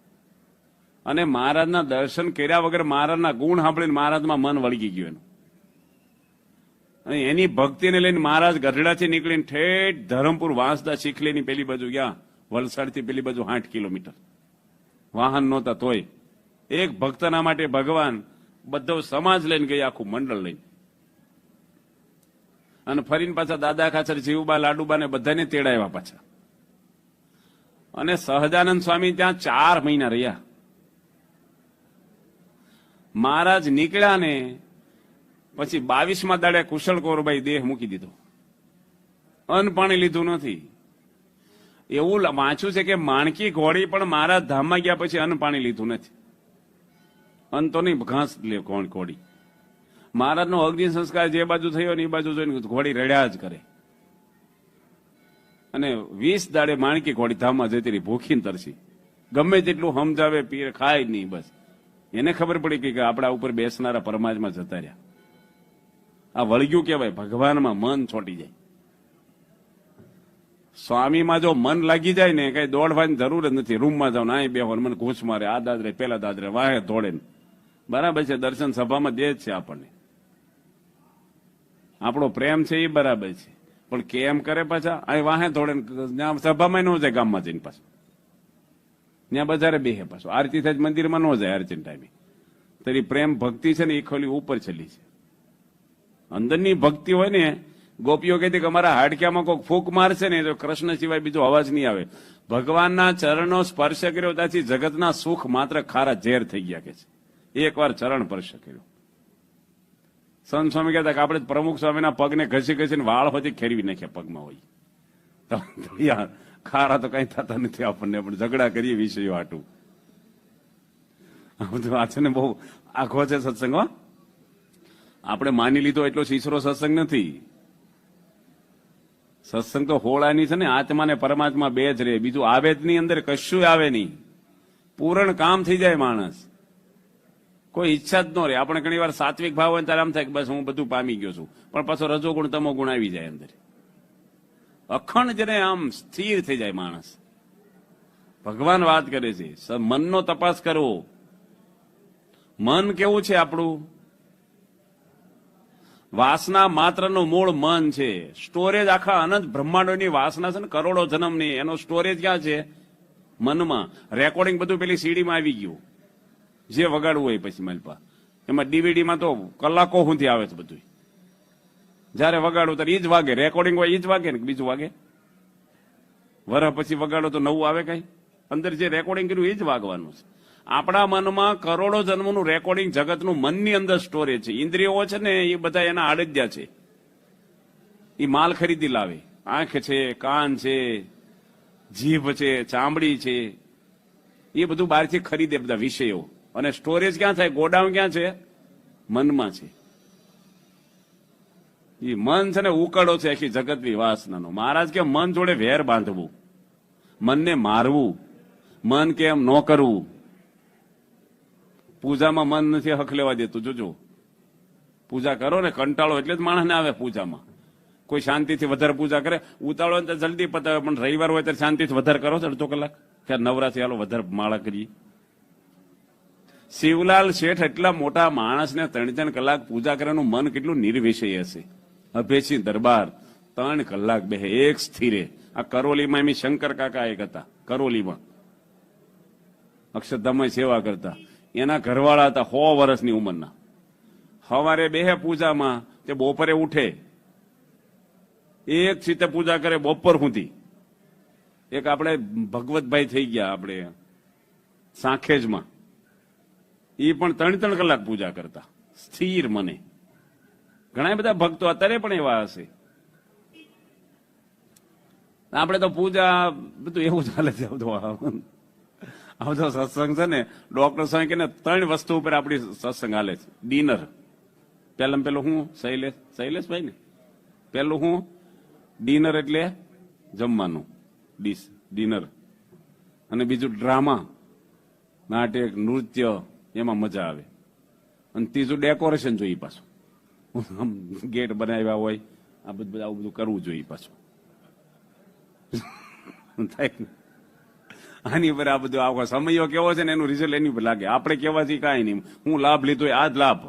અને મહારાજના દર્શન કર્યા વગર, મહારાજના ગુણ સાંભળીને મહારાજમાં મન વળગી ગયું એનું. અને એની ભક્તિને લઈને મહારાજ ગઢડાથી નીકળીને ઠેઠ ધરમપુર વાંસદા શીખલેની પેલી બાજુ ગયા. વલસાડથી પેલી બાજુ 8 કિલોમીટર. વાહન નહોતા તોય એક ભક્તના માટે ભગવાન બધો સમાજ લઈને ગયા, આખું મંડળ લઈને. અને ફરીને પાછા દાદા ખાચર, જીવબા, લાડુબા ને બધાને તેડાવ્યા પાછા. અને સહજાનંદ સ્વામી ત્યાં 4 મહિના રહ્યા. મહારાજ નીકળ્યા ને પછી 22મા દાડે કુશળ કૌરબાઈ દેહ મૂકી દીધો. અન્ન પાણી લીધું નથી. એવું વાંચ્યું છે કે માણકી ઘોડી પણ મહારાજ ધામમાં ગયા પછી અન્ન પાણી લીધું નથી. અન્ન તો નહીં, ઘાસ લે ઘોડી. મહારાજનો અગ્નિ સંસ્કાર જે બાજુ થયો ને એ બાજુ જોઈને ઘોડી રડ્યા જ કરે. અને 20 દાડે માણકી ઘોડી ધામમાં જતી રહી, ભૂખીને તરસી. ગમે તેટલું સમજાવે, પીએ, ખાય નહીં. બસ એને ખબર પડી કે આપણા ઉપર બેસનારા પરમાત્મા જતા રહ્યા. આ વળગ્યું કહેવાય, ભગવાનમાં મન છોટી જાય. સ્વામીમાં જો મન લાગી જાય ને કઈ દોડવાની જરૂર જ નથી. રૂમમાં જાવ ને અહીં બેહો, મને ઘૂસ મારે, આ દાદરે પેલા દાદરે વાહે દોડે. બરાબર છે, દર્શન સભામાં દે જ છે આપણને. આપણો પ્રેમ છે એ બરાબર છે, પણ કેમ કરે પાછા અહીં વાહે થોડે સભામાં ન જાય, ગામમાં જઈને પાછું ત્યાં બજારે બેહે, પાછું આરતી થાય મંદિરમાં ન જાય આરતી ટાઈમે. તરી પ્રેમ ભક્તિ છે ને એ ખોલી ઉપર ચલી છે. અંદરની ભક્તિ હોય ને, ગોપીઓ કહેતી કે અમારા હાડક્યામાં કોઈ ફૂંક મારશે ને તો કૃષ્ણ સિવાય બીજો અવાજ નહીં આવે. ભગવાનના ચરણનો સ્પર્શ કર્યો ત્યાંથી જગતના સુખ માત્ર ખારા ઝેર થઈ ગયા કે છે. એકવાર ચરણ સ્પર્શ કર્યો. સંત સ્વામી કહેતા કે આપણે પ્રમુખ સ્વામીના પગને ઘસી ઘસીને વાળ હોતી ખેરવી નાખ્યા પગમાં હોય. તો યાર ખારા તો કઈ થતા નથી આપણને, પણ ઝઘડા કરીએ વિષયો હાટું. આ છે ને બહુ આખો છે સત્સંગ. આપણે માની લીધો એટલો સીસરો સત્સંગ નથી. સત્સંગ તો હોળાની છે ને, આત્મા ને પરમાત્મા બે જ રહે, બીજું આવે જ નહીં, અંદર કશું આવે નહીં. પૂર્ણ કામ થઈ જાય માણસ, કોઈ ઈચ્છા જ ન રહે. આપણે ઘણી વાર સાત્વિક ભાવ હોય ત્યારે આમ થાય કે બસ હું બધું પામી ગયો છું, પણ પાછો રજોગુણ તમો ગુણ આવી જાય અંદર. અખંડ જને આમ સ્થિર થઈ જાય માણસ. ભગવાન વાત કરે છે મનનો તપાસ કરવો. મન કેવું છે આપણું? વાસના માત્રનું મૂળ મન છે. સ્ટોરેજ આખા અનંત બ્રહ્માંડોની વાસના છે ને, કરોડો જન્મની, એનો સ્ટોરેજ ક્યાં છે? મનમાં. રેકોર્ડિંગ બધું પેલી સીડીમાં આવી ગયું, જે વગાડવું હોય પછી મલપા. એમાં ડીવીડીમાં તો કલાકો સુધી આવે છે બધું. જયારે વગાડવું ત્યારે ઈ જ વાગે, રેકોર્ડિંગ હોય ઈ જ વાગે ને બીજું વાગે. વરસ પછી વગાડો તો નવું આવે કઈ? અંદર જે રેકોર્ડિંગ કર્યું એ જ વાગવાનું છે. આપણા મનમાં કરોડો જન્મનું રેકોર્ડિંગ જગતનું મનની અંદર સ્ટોરેજ છે. ઇન્દ્રિયો છે ને એ બધા એના આડજ્યા છે, એ માલ ખરીદી લાવે. આંખ છે, કાન છે, જીભ છે, ચામડી છે, એ બધું બહારથી ખરીદે બધા વિષયો. અને સ્ટોરેજ ક્યાં થાય? ગોડાઉન ક્યાં છે? મનમાં છે. એ મન છે ને ઉકળો છે આખી જગતની વાસનાનો. મહારાજ કે મન જોડે વેર બાંધવું, મનને મારવું, મન કે એમ ન કરવું. પૂજામાં મન નથી હક લેવા દેતું. જોજો, પૂજા કરો ને કંટાળો એટલે જ માણસને આવે પૂજામાં. કોઈ શાંતિથી વધારે પૂજા કરે, ઉતાળો તો જલ્દી પતાવે, પણ રવિવાર હોય ત્યારે શાંતિથી વધારે કરો છો અડધો કલાક. ત્યારે નવરાત્રી હાલો વધારે માળા કરીએ. શિવલાલ શેઠ એટલા મોટા માણસને 3-3 કલાક પૂજા કરવાનું મન કેટલું નિર્વિષય હશે. અભેસિંહ દરબાર 3 કલાક બેહે એક સ્થિરે. આ કરોલીમાં એમ શંકર કાકા એક હતા, કરોલીમાં અક્ષરધામમાં સેવા કરતા. એના ઘરવાળા હતા 100 વર્ષની ઉંમરના. સવારે બેહે પૂજામાં, તે બપોરે ઉઠે, એક સીતે પૂજા કરે બપોર સુધી. એક આપણે ભગવતભાઈ થઈ ગયા આપણે સાંખેજમાં, એ પણ 3-3 કલાક પૂજા કરતા સ્થિર મને. ઘણા બધા ભક્તો અત્યારે પણ એવા હશે. આપણે તો પૂજા બધું એવું ચાલે છે. આ બધો સત્સંગ છે ને, ડોક્ટર સાહેબ કે 3 વસ્તુ ઉપર આપણી સત્સંગ હાલે છે. ડિનર, પેલું હું શૈલેષભાઈ ને, પેલું હું ડિનર એટલે જમવાનું, ડિનર. અને બીજું ડ્રામા, નાટક, નૃત્ય, એમાં મજા આવે. અને ત્રીજું ડેકોરેશન જોઈએ પાછું. ગેટ બનાવ્યા હોય, આ બધું આવું બધું કરવું જોઈએ પાછું. આની પર આ બધું આખો સમયો કેવો છે ને એનું રિઝલ્ટ એની પર લાગે. આપણે કેવાથી કાંઈ નહીં. હું લાભ લીધો આ જ લાભ.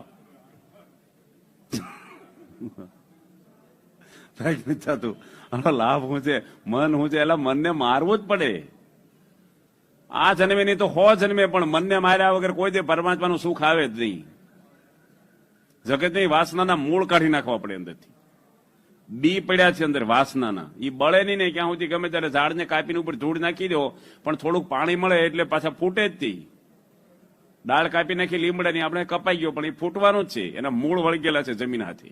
થતું લાભ શું છે, મન શું છે, એટલે મનને મારવું જ પડે. આ જન્મે નહીં તો 100 જન્મે, પણ મનને માર્યા વગર કોઈ દે પરમાત્માનું સુખ આવે જ નહીં. જગતની વાસનાના મૂળ કાઢી નાખવા પડે અંદરથી. બી પડ્યા છે અંદર વાસનાના, એ બળે નહીં ને ક્યાં સુધી ગમે ત્યારે ઝાડને કાપીને ઉપર ધૂળ નાખી દો, પણ થોડુંક પાણી મળે એટલે પાછા ફૂટે જ થી. ડાળ કાપી નાખી લીમડાની, આપણે કપાઈ ગયો પણ એ ફૂટવાનું જ છે. એના મૂળ વળગેલા છે જમીન હાથે.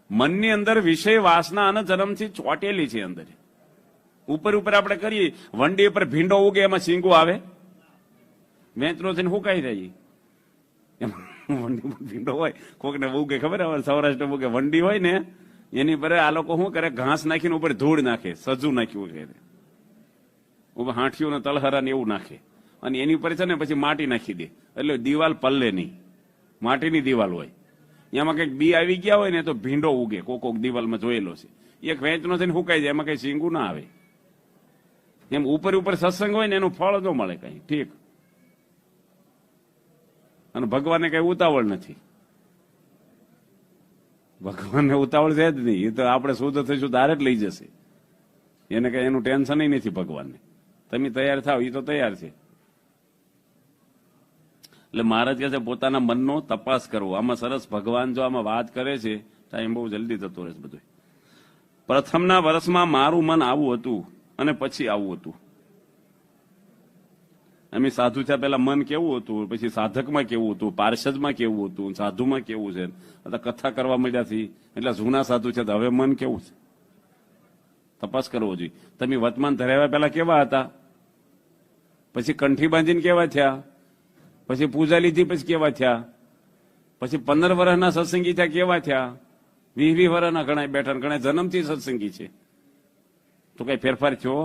મનની અંદર વિષય વાસના અને જન્મથી ચોટેલી છે અંદર. ઉપર આપણે કરીએ, વંડી ઉપર ભીંડો ઉગે એમાં શીંગું આવે, વેચરો થઈને હુકાઈ જાય. વંડી ભીંડો હોય, કોકને ઉગે ખબર આવે, સૌરાષ્ટ્ર ઉગે વંડી હોય ને એની પર આ લોકો શું કરે, ઘાસ નાખીને ઉપર ધૂળ નાખે, સજુ નાખ્યું વગેરે, ઉપર હાંઠિયું ને તલહરા ને એવું નાખે, અને એની ઉપર છે ને પછી માટી નાખી દે, એટલે દિવાલ પલ્લે નહીં. માટીની દિવાલ હોય, એમાં કઈક બી આવી ગયા હોય ને તો ભીંડો ઉગે. કોક દિવાલમાં જોયેલો છે. એક વેચનો થઈને હુકાઈ જાય, એમાં કઈ શીંગું ના આવે. એમ ઉપર સત્સંગ હોય ને એનું ફળ ન મળે કઈ. ઠીક. અને ભગવાનને કઈ ઉતાવળ નથી. ભગવાનને ઉતાવળ છે જ નહીં. એ તો આપણે શુદ્ધ થઈશું તારે જ લઈ જશે. એને કઈ એનું ટેન્શન નથી ભગવાનને. તમે તૈયાર થાવ એ તો તૈયાર છે. એટલે મહારાજ કહે છે પોતાના મનનો તપાસ કરવો. આમાં સરસ ભગવાન જો આમાં વાત કરે છે ટાઈમ બહુ જલ્દી થતો રહે બધું. પ્રથમના વર્ષમાં મારું મન આવું હતું અને પછી આવું હતું. અમે સાધુ થયા પેલા મન કેવું હતું, પછી સાધકમાં કેવું હતું, પાર્ષદમાં કેવું હતું, સાધુમાં કેવું છે. કથા કરવા મળ્યાથી એટલે જૂના સાધુ છે હવે મન કેવું છે તપાસ કરવો જોઈએ. તમે વર્તમાન ધરાવ્યા પેલા કેવા હતા, પછી કંઠી બાંધીને કેવા થયા, પછી પૂજા લીધી પછી કેવા થયા, પછી 15 વર્ષના સત્સંગી થયા કેવા થયા, 20 વર્ષના ઘણા બેઠા, ઘણા જન્મથી સત્સંગી છે. તો કઈ ફેરફાર થયો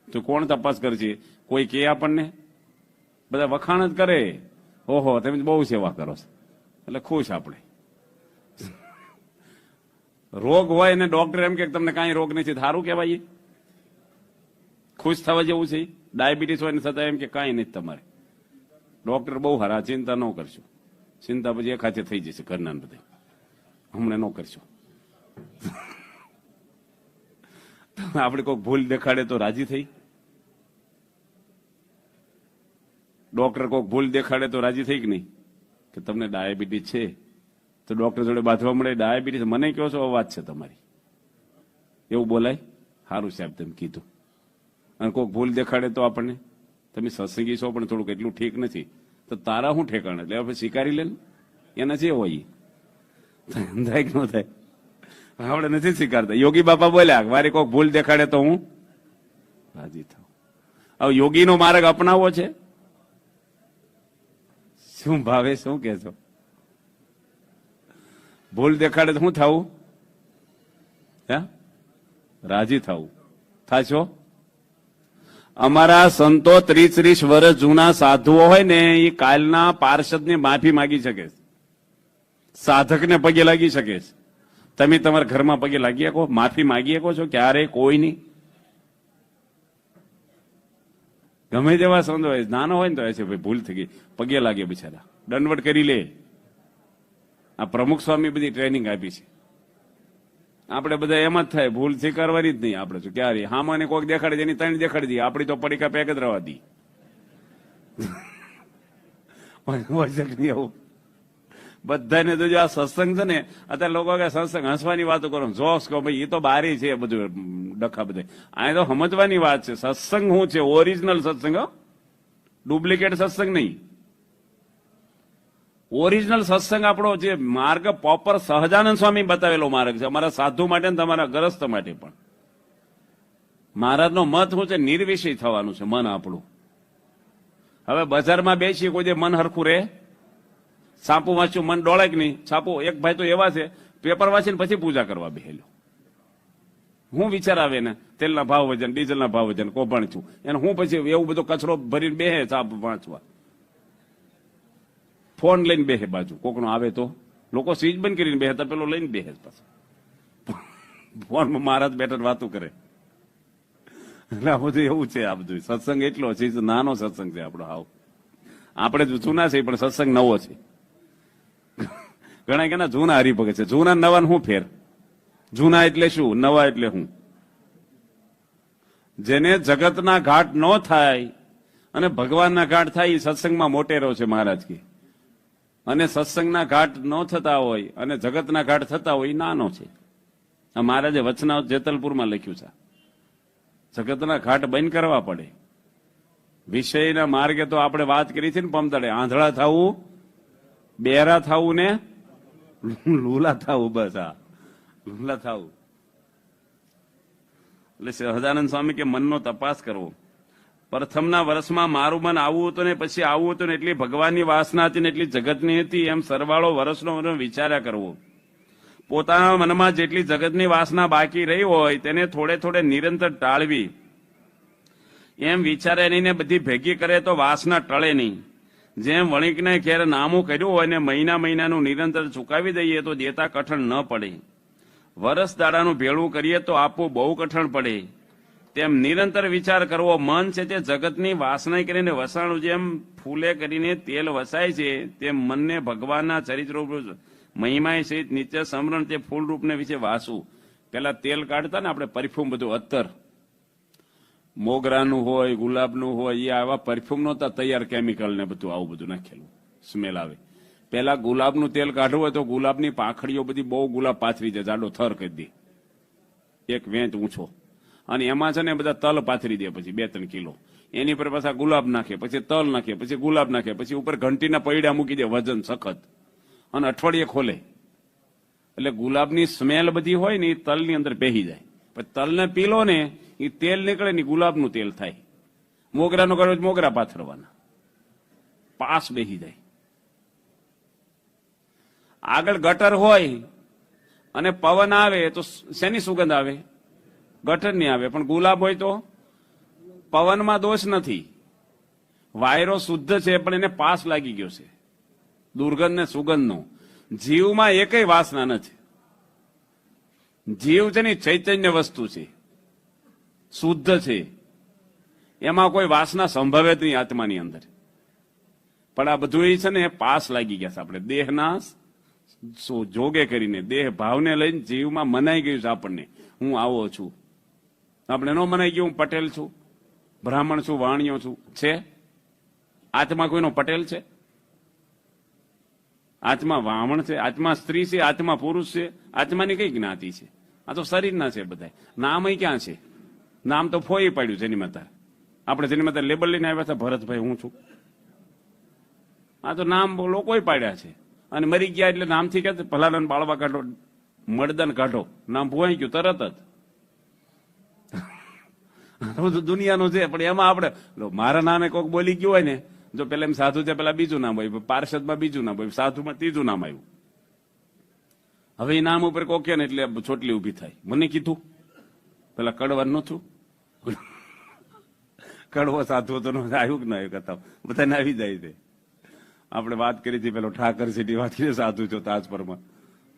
તો કોણ તપાસ કરશે? કોઈ કે આપણને? બધા વખાણ જ કરે. ઓહો તમે બહુ સેવા કરો છો એટલે ખુશ આપણે. રોગ હોય ને ડોક્ટર એમ કે તમને કાંઈ રોગ નથી, સારું કહેવાય. ખુશ થવા જેવું છે. ડાયાબિટીસ હોય ને છતાં એમ કે કાંઈ નથી તમારે. ડોક્ટર બહુ હારા, ચિંતા ન કરશો. ચિંતા પછી એક હાથે થઈ જશે ઘરના બધા. હમણાં ન કરશો. આપણે કોઈ ભૂલ દેખાડે તો રાજી થઈ? ડોક્ટર કોઈ ભૂલ દેખાડે તો રાજી થઈ કે નહીં? કે તમને ડાયાબિટીસ છે તો ડોક્ટર જોડે બાંધવા મળે, ડાયાબિટીસ મને કહો છો અવાજ છે તમારી, એવું બોલાય? સારું સાહેબ તમે કીધું. અને કોઈ ભૂલ દેખાડે તો આપણને તમે સત્સંગી છો પણ થોડુંક એટલું ઠીક નથી, તો તારા શું ઠેકાણ? એટલે આપણે સ્વીકારી લે ને. એના જે હોય થાય કે ન થાય આપણે નથી સ્વીકારતા. યોગી બાપા બોલ્યા મારી કોઈ ભૂલ દેખાડે તો હું રાજી થાઉં. હવે યોગીનો માર્ગ અપનાવવો છે. શું ભાવે શું કે છો? ભૂલ દેખાડે તો શું થવું? રાજી થવું. થાશો? અમારા સંતો 30-30 વર્ષ જૂના સાધુઓ હોય ને એ કાલના પાર્ષદને માફી માગી શકે, સાધકને પગે લાગી શકે. તમે તમારા ઘરમાં પગે લાગી શકો, માફી માગી શકો છો ક્યારે? કોઈ નહીં. ગમે તેવા સંતો હોય, નાનો હોય ને તો છે ભાઈ ભૂલ થઈ ગઈ, પગે લાગે બિચારા, દંડવટ કરી લે. આ પ્રમુખ સ્વામી બધી ટ્રેનિંગ આપી છે. આપણે બધા એમ જ થાય, ભૂલ સ્વીકારવાની જ નહીં. આપણે શું ક્યારે હામાને કોઈક દેખાડી એની 3 દેખાડી દઈએ, આપણી તો પડીકા પેક જ રવા દી. બધાને તો જો આ સત્સંગ છે ને, અત્યારે લોકો કે સત્સંગ હસવાની વાતો કરો, જોક્સ કહો, ભાઈ એ તો બારી છે બધું ડખા બધા. આ તો સમજવાની વાત છે. સત્સંગ શું છે? ઓરિજિનલ સત્સંગ, ડુપ્લિકેટ સત્સંગ નહીં. ઓરિજિનલ સત્સંગ આપણો જે માર્ગ પ્રોપર સહજાનંદ સ્વામી બતાવેલો માર્ગ છે, અમારા સાધુ માટે ને તમારા ગ્રસ્ત માટે પણ. મહારાજનો મત શું છે? નિર્વિષય થવાનું છે મન આપણું. હવે બજારમાં બેસી કોઈ મન હરખું રહે? છાપું વાંચ્યું મન ડોળે કે નહીં? છાપું એક ભાઈ તો એવા છે પેપર વાંચીને પછી પૂજા કરવા બેહેલો. હું વિચાર આવે ને તેલના ભાવ વજન, ડીઝલના ભાવ વજન, કૌભાંડ છું એને હું પછી એવું બધો કચરો ભરીને બેહે છાપ વાંચવા. ફોન લઈને બેહે બાજુ, કોકનો આવે તો લોકો સ્વિચ બંધ કરીને બેહે તો પેલો લઈને બેહે પાછો. ફોનમાં મહારાજ બેઠા વાતું કરે. એટલે આ બધું એવું છે. આ બધું સત્સંગ એટલો છે, નાનો સત્સંગ છે આપણો. હાવ આપણે જૂના છે પણ સત્સંગ નવો છે. ઘણા કે જૂના હરિભગત છે. જૂના નવા શું ફેર? જૂના એટલે શું, નવા એટલે શું? જેને જગતના ઘાટ ન થાય અને ભગવાનના ઘાટ થાય એ સત્સંગમાં મોટેરો છે મહારાજ કે. અને સત્સંગના ઘાટ ન થતા હોય અને જગતના ઘાટ થતા હોય એ નાનો છે. આ મહારાજે વચના જેતલપુરમાં લખ્યું છે. જગતના ઘાટ બંધ કરવા પડે. વિષયના માર્ગે તો આપણે વાત કરી છે ને પમદડે, આંધળા થવું, બેરા થવું ને લૂલા થવું. બસ આ લૂલા થવું. એટલે સહજાનંદ સ્વામી કે મનનો તપાસ કરવો. પ્રથમના વર્ષમાં મારું મન આવું હતું ને પછી આવું હતું ને એટલી ભગવાનની વાસના હતી ને એટલી જગતની હતી, એમ સરવાળો વર્ષનો વિચાર્યા કરવો. પોતાના મનમાં જેટલી જગતની વાસના બાકી રહી હોય તેને થોડે થોડે નિરંતર ટાળવી. એમ વિચારે નહીં બધી ભેગી કરે તો વાસના ટળે નહીં. જેમ વણિકને ખેર નામું કર્યું હોય ને મહિનાનું નિરંતર ચુકાવી દઈએ તો દેતા કઠણ ન પડે. વરસ દાડાનું ભેળું કરીએ તો આપવું બહુ કઠણ પડે. તેમ નિરંતર વિચાર કરવો. મન છે તે જગતની વાસના કરીને વસાણું જેમ ફૂલે કરીને તેલ વસાય છે તેમ મનને ભગવાનના ચરિત્રો મહિમાય સહિત નિત્ય સમરણ તે ફૂલ રૂપને વિશે વાસું. પેલા તેલ કાઢતા ને આપણે પરફ્યુમ બધું અત્તર મોગરાનું હોય ગુલાબનું હોય એ આવા પરફ્યુમ નહોતા તૈયાર કેમિકલ ને બધું આવું બધું નાખેલું સ્મેલ આવે. પેલા ગુલાબનું તેલ કાઢવું હોય તો ગુલાબની પાંખડીઓ બધી બહુ ગુલાબ પાથરી જાય જાડો થર કરી દે એક વેંચ ઊંચો અને એમાં છે ને બધા તલ પાથરી દે પછી 2-3 કિલો એની પર પાછા ગુલાબ નાખે પછી તલ નાખે પછી ગુલાબ નાખે પછી ઉપર ઘંટીના પૈડા મૂકી દે વજન સખત અને અઠવાડિયે ખોલે એટલે ગુલાબની સ્મેલ બધી હોય ને એ તલની અંદર બેહી જાય. પછી તલને પીલો ને એ તેલ નીકળે ને ગુલાબનું તેલ થાય. મોગરાનો કરો મોગરા પાથરવાના પાસ બેહી જાય. આગળ ગટર હોય અને પવન આવે તો શેની સુગંધ આવે? ગટરની આવે. પણ ગુલાબ હોય તો પવનમાં દોષ નથી, વાયરો શુદ્ધ છે પણ એને પાસ લાગી ગયો છે દુર્ગંધ ને સુગંધનો. જીવમાં એકય વાસના નથી. જીવ છે ને ચૈતન્ય વસ્તુ છે, શુદ્ધ છે, એમાં કોઈ વાસના સંભવે જ નહીં આત્માની અંદર. પણ આ બધું છે ને પાસ લાગી ગયા છે આપણે દેહના જોગે કરીને દેહ ભાવને લઈને જીવમાં મનાઈ ગયું છે આપણને હું આવો છું. આપણે ન મનાઈ ગયું હું પટેલ છું, બ્રાહ્મણ છું, વાણિયો છું. છે આત્મા કોઈનો પટેલ છે? આત્મા વામણ છે, આત્મા સ્ત્રી છે, આત્મા પુરુષ છે. આત્માની કઈ જ્ઞાતિ છે? આ તો શરીરના છે બધા. નામ ક્યાં છે? નામ તો ફોઈ પાડ્યું છે એની માતા. આપણે જેની માતા લેબલ લઈને આવ્યા હતા ભરતભાઈ હું છું. આ તો નામ લોકોએ પાડ્યા છે અને મરી ગયા એટલે નામથી કે ભલાદન બાળવા કાઢો, મળદન કાઢો, નામ ભોવાઈ ગયું તરત જ. દુનિયાનું છે પણ એમાં આપણે મારા નામે કોઈક બોલી ગયું હોય ને, જો પેલા એમ સાધુ છે પેલા બીજું નામ હોય, પાર્ષદમાં બીજું નામ હોય, સાધુમાં ત્રીજું નામ આવ્યું. હવે એ નામ ઉપર કોકે ને એટલે ચોટલી ઉભી થાય. મને કીધું પેલા કડવાનું નતું, કડવો સાધુ તો આવ્યું કે ના આવ્યું કથા બધાને આવી જાય છે. આપણે વાત કરી હતી પેલો ઠાકર સિટી વાત કરી સાધુ છો તાજપરમાં.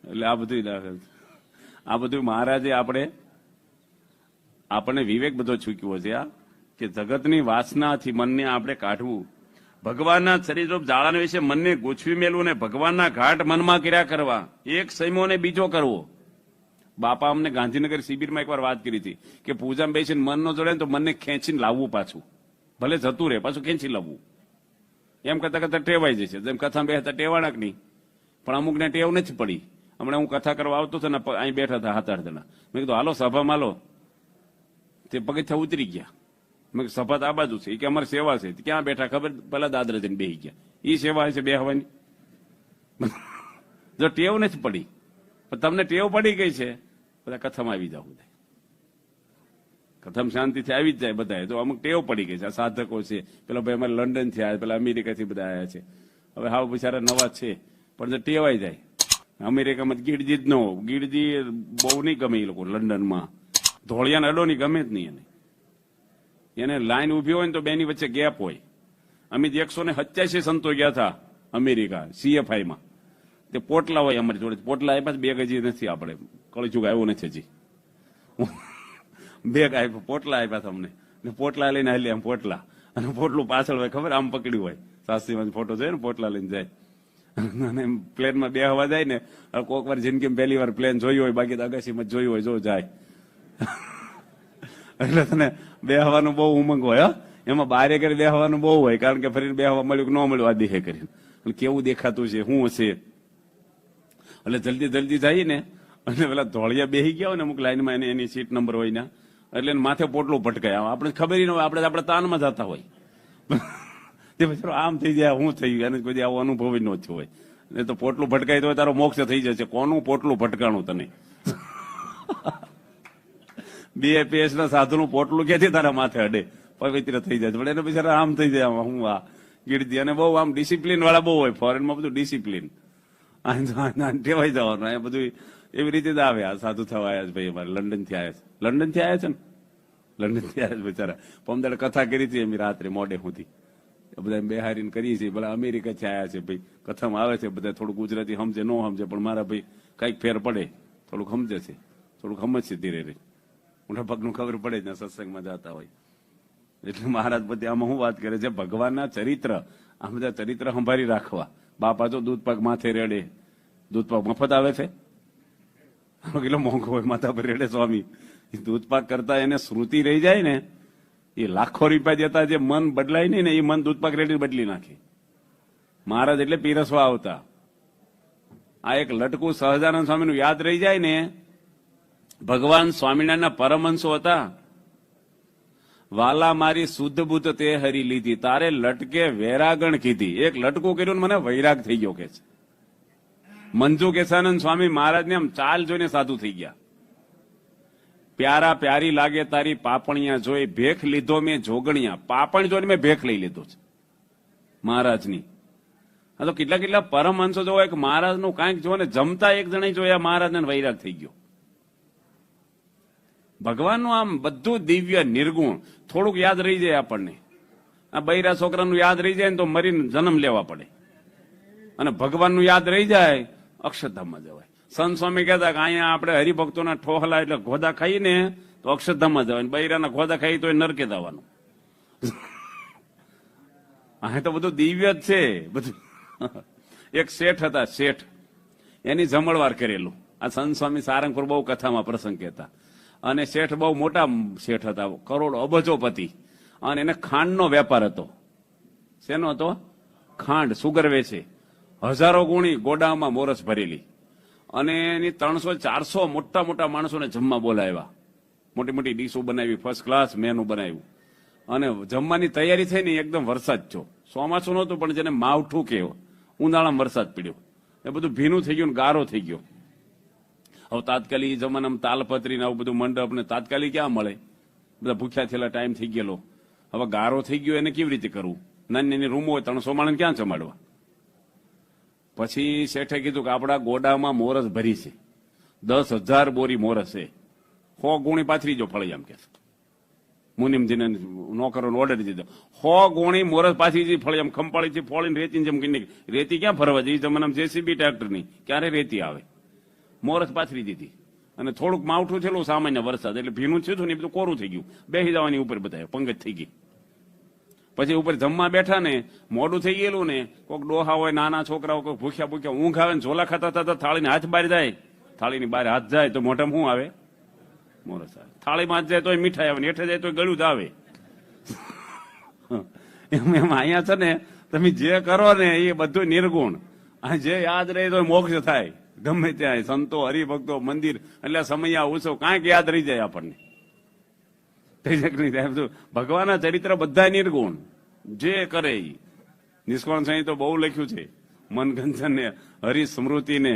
એટલે આ બધું મહારાજે આપણને વિવેક બધો ચૂક્યો છે આ કે જગતની વાસનાથી મનને આપણે કાઢવું, ભગવાનના શરીરરૂપ જાળાને વિશે મનને ગોઠવી મેળવું ને ભગવાનના ઘાટ મનમાં કર્યા કરવા, એક સંયમો ને બીજો કરવો. બાપા અમને ગાંધીનગર શિબિરમાં એકવાર વાત કરી હતી કે પૂજામાં બેસીને મન ન જોડે ને તો મનને ખેંચીને લાવવું પાછું, ભલે જતું રહે પાછું ખેંચી લાવવું. એમ કરતા કરતા ટેવાઈ જશે. જેમ કથા બેસતા ટેવાણા નહીં, પણ અમુકને ટેવ નથી પડી. હમણાં હું કથા કરવા આવતો હતો ને અહીં બેઠા હતા 7-8 જણા. મેં કીધું હાલો સભામાં લો. તે પગથિયા ઉતરી ગયા. મેં સભા તો આ બાજુ છે કે અમારી સેવા છે. ક્યાં બેઠા ખબર? પેલા દાદરા જઈને બેસી ગયા. એ સેવા છે બેહવાની. જો ટેવ નથી પડી પણ તમને ટેવ પડી ગઈ છે બધા કથામાં આવી જાવ. કથમ શાંતિથી આવી જ જાય બધા. તો અમુક ટેવ પડી ગઈ છે. આ સાધકો છે, પેલા ભાઈ અમારે લંડન થી આવ્યા, પેલા અમેરિકાથી બધા આવ્યા છે. હવે હાવ બિચારા નવા છે પણ જો ટેવાઈ જાય. અમેરિકામાં ગીડજી જ ન હો, ગીડજી બહુ નહીં ગમે એ લોકો. લંડનમાં ધોળિયાને અડો નહીં ગમે જ નહીં એને લાઈન ઉભી હોય ને તો બેની વચ્ચે ગેપ હોય. અમે 187 સંતો ગયા હતા અમેરિકા CFI માં. તે પોટલા હોય અમારી જોડે. પોટલા આપ્યા 2 ગજી નથી આપણે કળજુગ આવ્યો નથી હજી. 2 આપ્યા પોટલા આપ્યા અમને. પોટલા લઈને હાલી આમ પોટલા અને પોટલું પાછળ હોય ખબર આમ પકડ્યું હોય. શાસ્ત્રીમાં ફોટો જોયો ને પોટલા લઈને જાય અને પ્લેનમાં બેહવા જાય ને. કોઈક વાર જિંદગીમાં પહેલી વાર પ્લેન જોયું હોય, બાકી તો અગાસીમાં જોયું હોય જો જાય. એટલે તને બેહવાનું બહુ ઉમંગ હોય. એમાં બારે કરી બેહવાનું બહુ હોય કારણ કે ફરીને બેહવા મળ્યું કે ન મળ્યું આ દેખે કરીને કેવું દેખાતું છે શું હશે. એટલે જલ્દી જાય ને અને પેલા ધોળિયા બેસી ગયા હોય ને અમુક લાઈનમાં એની સીટ નંબર હોય ને એટલે માથે પોટલું ભટકાય. આપણે ખબર ન હોય, આપણે તાનમાં જતા હોય. તે પછી આમ થઈ જાય હું થઈ ગયું એને કોઈ આવો અનુભવ ન થયો હોય. ને તો પોટલું ભટકાય તો તારો મોક્ષ થઈ જશે. કોનું પોટલું ભટકાણું તને? 2 PS ના સાધુનું પોટલું ક્યાંથી તારા માથે અડે? પવિત્ર થઈ જાય પણ એને બિચારા આમ થઈ જાય. હું આ ગીડતી અને બહુ આમ ડિસિપ્લિન વાળા બહુ હોય. ફોરેનમાં બધું ડિસિપ્લિન ટેવાઈ જવાનું. એ બધું એવી રીતે જ આવે. આ સાધુ થવા આવ્યા છે ભાઈ અમારે લંડન થી આવ્યા છે. લંડન થી આવ્યા છે ને, લંડન થી આવ્યા છે બિચારા. પમદાડે કથા કરી હતી એમ રાત્રે મોડે સુધી બધા બેહારીને કરીએ છીએ. ભલા અમેરિકા થી આવ્યા છે ભાઈ, કથામાં આવે છે બધા. થોડું ગુજરાતી સમજે ન સમજે પણ મારા ભાઈ કઈક ફેર પડે, થોડુંક સમજે છે, થોડુંક સમજશે ધીરે ધીરે. મોટા પગનું ખબર પડે જ સત્સંગમાં જતા હોય એટલે મહારાજ બધી આમાં શું વાત કરે છે? ભગવાનના ચરિત્ર, આ બધા ચરિત્ર સંભાળી રાખવા. બાપા તો દૂધ પાક માથે રેડે, દૂધપાક મફત આવે છે? કેટલો મોંઘો હોય માથા પર રેડે સ્વામી. દૂધપાક કરતા એને શ્રુતિ રહી જાય ને, એ લાખો રૂપિયા દેતા જે મન બદલાય નહીં ને, એ મન દૂધપાક રેડી બદલી નાખે. મહારાજ એટલે પીરસવા આવતા. આ એક લટકું સહજાનંદ સ્વામીનું યાદ રહી જાય ને. ભગવાન સ્વામિનારાયણના પરમહંસો હતા. વાલા મારી શુદ્ધ બુદ્ધ તે હરી લીધી, તારે લટકે વૈરાગણ કીધી. એક લટકું કર્યું ને મને વૈરાગ થઈ ગયો કે છે. મંજુ કેશાનંદ સ્વામી મહારાજને આમ ચાલ જોઈને સાધુ થઈ ગયા. પ્યારા પ્યારી લાગે તારી પાપણિયા જોઈ, ભેખ લીધો મેં જોગણિયા. પાપણ જોઈને મેં ભેખ લઈ લીધો છે મહારાજની. આ તો કેટલા કેટલા પરમહંસો જોવા, એક મહારાજનું કાંઈક જો ને જમતા એક જણા જોયા, મહારાજને વૈરાગ થઈ ગયો. ભગવાનનું આમ બધું દિવ્ય નિર્ગુણ. થોડુંક યાદ રહી જાય આપણને. આ બૈરા છોકરાનું યાદ રહી જાય ને તો મરીને જન્મ લેવા પડે, અને ભગવાનનું યાદ રહી જાય અક્ષરધામમાં જવાય. સંત સ્વામી કહેતા કે અહીંયા આપણે હરિભક્તોના ઠોહલા એટલે ઘોદા ખાઈને તો અક્ષરધામમાં જવાય, બૈરાના ઘોદા ખાઈ તો નરકે જવાનું. આ તો બધું દિવ્ય જ છે બધું. એક શેઠ હતા, શેઠ, એની જમણવાર કરેલું. આ સંત સ્વામી સારંગપુર બહુ કથામાં પ્રસંગ કહેતા. અને શેઠ બહુ મોટા શેઠ હતા, કરોડો અબજોપતિ. અને એને ખાંડનો વેપાર હતો. શેનો હતો? ખાંડ, સુગર વેચે. હજારો ગુણી ગોડામાં મોરસ ભરેલી. અને એની 300-400 મોટા મોટા માણસોને જમવા બોલાવ્યા. મોટી મોટી ડીશો બનાવી, ફર્સ્ટ ક્લાસ મેનુ બનાવ્યું. અને જમવાની તૈયારી થઈ ને એકદમ વરસાદ છો. ચોમાસું નહોતું પણ જેને માવઠું કહેવો, ઉનાળામાં વરસાદ પડ્યો. એ બધું ભીનું થઈ ગયું, ગારો થઈ ગયો. હવે તાત્કાલિક જમાનામાં તાલપત્રી ને આવું બધું મંડપ ને તાત્કાલિક ક્યાં મળે? બધા ભૂખ્યા થયેલા, ટાઈમ થઈ ગયેલો. હવે ગારો થઈ ગયો, એને કેવી રીતે કરવું? નાની નાની રૂમો હોય, 300 માણસ ક્યાં જમાડવા? પછી શેઠે કીધું કે આપણા ગોડામાં મોરસ ભરી છે, 10,000 બોરી મોરસ છે, 100 ગુણી પાથરી જો ફળી. આમ કે મુનિમજીને નોકરોને ઓર્ડર દીધો, 100 ગુણી મોરસ પાથરી ફળી. આમ ખંપાળી ફોળીને રેતી જેમ કઈ રેતી ક્યાં ફરવા જઈ? જમાનામાં જેસીબી ટ્રેક્ટરની ક્યારે રેતી આવે? મોરસ પાથરી દીધી. અને થોડુંક માવઠું થયેલું, સામાન્ય વરસાદ એટલે ભીનું થયું ને, બધું કોરું થઈ ગયું. બેસી જવાની ઉપર બધા પંગત થઈ ગઈ. પછી ઉપર જમવા બેઠા ને, મોડું થઈ ગયેલું ને, કોઈક ડોહા હોય, નાના છોકરાઓ કોઈ ભૂખ્યા ભૂખ્યા ઊંઘ આવે ને, ઝોલા ખાતા થતા થાળીને હાથ બહાર જાય. થાળીની બહાર હાથ જાય તો મોઢામાં શું આવે? મોરસ આવે. થાળીમાં હાથ જાય તો મીઠાઈ આવે, હેઠે જાય તો ગળ્યું જ આવે. એમ અહીંયા છે ને, તમે જે કરો ને એ બધું નિર્ગુણ. આ જે યાદ રહે તો મોક્ષ થાય. ગમે ત્યાં સંતો, હરિભક્તો, મંદિર, એટલે સમય ઉત્સવ કાંઈક યાદ રહી જાય આપણને. ભગવાનના ચરિત્ર બધા નિર્ગુણ, જે કરે. નિષ્કોણ સાંઈ તો બહુ લખ્યું છે, મનગંજન ને હરિસ્મૃતિ ને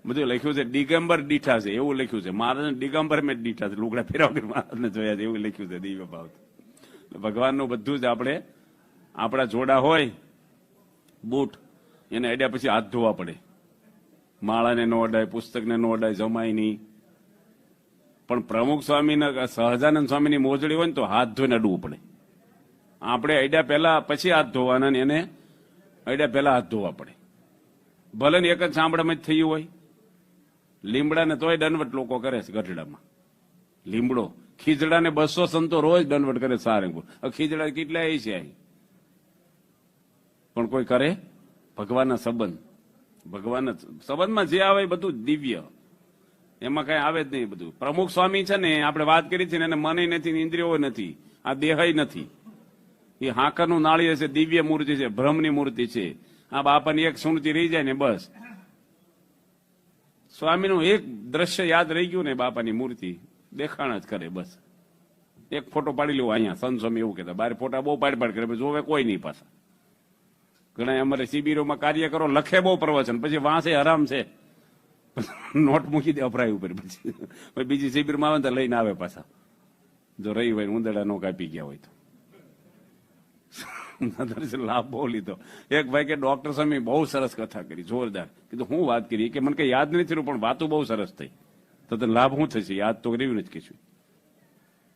બધું લખ્યું છે. દિગંબર દીઠા છે એવું લખ્યું છે. મહારાજ દિગંબર મેં દીઠા છે, લુગડા ફેરવા મહારાજને જોયા છે એવું લખ્યું છે દિવ્ય ભાવ. ભગવાનનું બધું જ આપણે, આપણા જોડા હોય બૂટ, એને અડ્યા પછી હાથ ધોવા પડે. માળાને ન અડાય, પુસ્તકને ન અડાય, જમાય નહીં. પણ પ્રમુખ સ્વામીના, સહજાનંદ સ્વામીની મોજડી હોય ને તો હાથ ધોઈને અડવું પડે. આપણે અડ્યા પહેલા પછી હાથ ધોવાના, એને અડ્યા પહેલા હાથ ધોવા પડે. ભલે ને એક જ ચામડામાં જ થયું હોય. લીમડાને તોય દંડવટ લોકો કરે છે ગઢડામાં. લીમડો, ખીજડાને 200 સંતો રોજ દંડવટ કરે સારંગપુર. ખીજડા કેટલા એ છે અહીં, પણ કોઈ કરે? ભગવાનના સંબંધ, ભગવાનના સંબંધમાં જે આવે એ બધું દિવ્ય, એમાં કઈ આવે જ નહીં. બધું પ્રમુખ સ્વામી છે ને, આપણે વાત કરી છે ને, એને મન નથી, ઇન્દ્રિયો નથી, આ દેહ નથી. એ હાકરનું નાળિયેર છે, દિવ્ય મૂર્તિ છે, બ્રહ્મની મૂર્તિ છે. આ બાપાની એક સ્મૃતિ રહી જાય ને બસ. સ્વામીનું એક દ્રશ્ય યાદ રહી ગયું ને, બાપાની મૂર્તિ દેખાણ જ કરે બસ. એક ફોટો પાડી લેવો અહીંયા. સંત સ્વામી એવું કહેતા, બારે ફોટા બહુ પાડ કરે, જોવે કોઈ નહીં પાછા. ઘણા અમારે શિબિરોમાં કાર્ય કરો, લખે બહુ પ્રવચન, પછી વાંસે હરામ છે, નોટ મૂકી દે અભરાય ઉપર. પછી બીજી શિબિરમાં આવે તો લઈને આવે પાછા, જો રહી હોય ઉંદરડા નો કાપી ગયા હોય તો. લાભ બહુ લીધો. એક ભાઈ કે ડોક્ટર સ્વામી બહુ સરસ કથા કરી, જોરદાર. કીધું હું વાત કરી કે મને કઈ યાદ નથી થયું, પણ વાતો બહુ સરસ થઈ. તો લાભ શું થશે? યાદ તો કર્યું નથી કશું.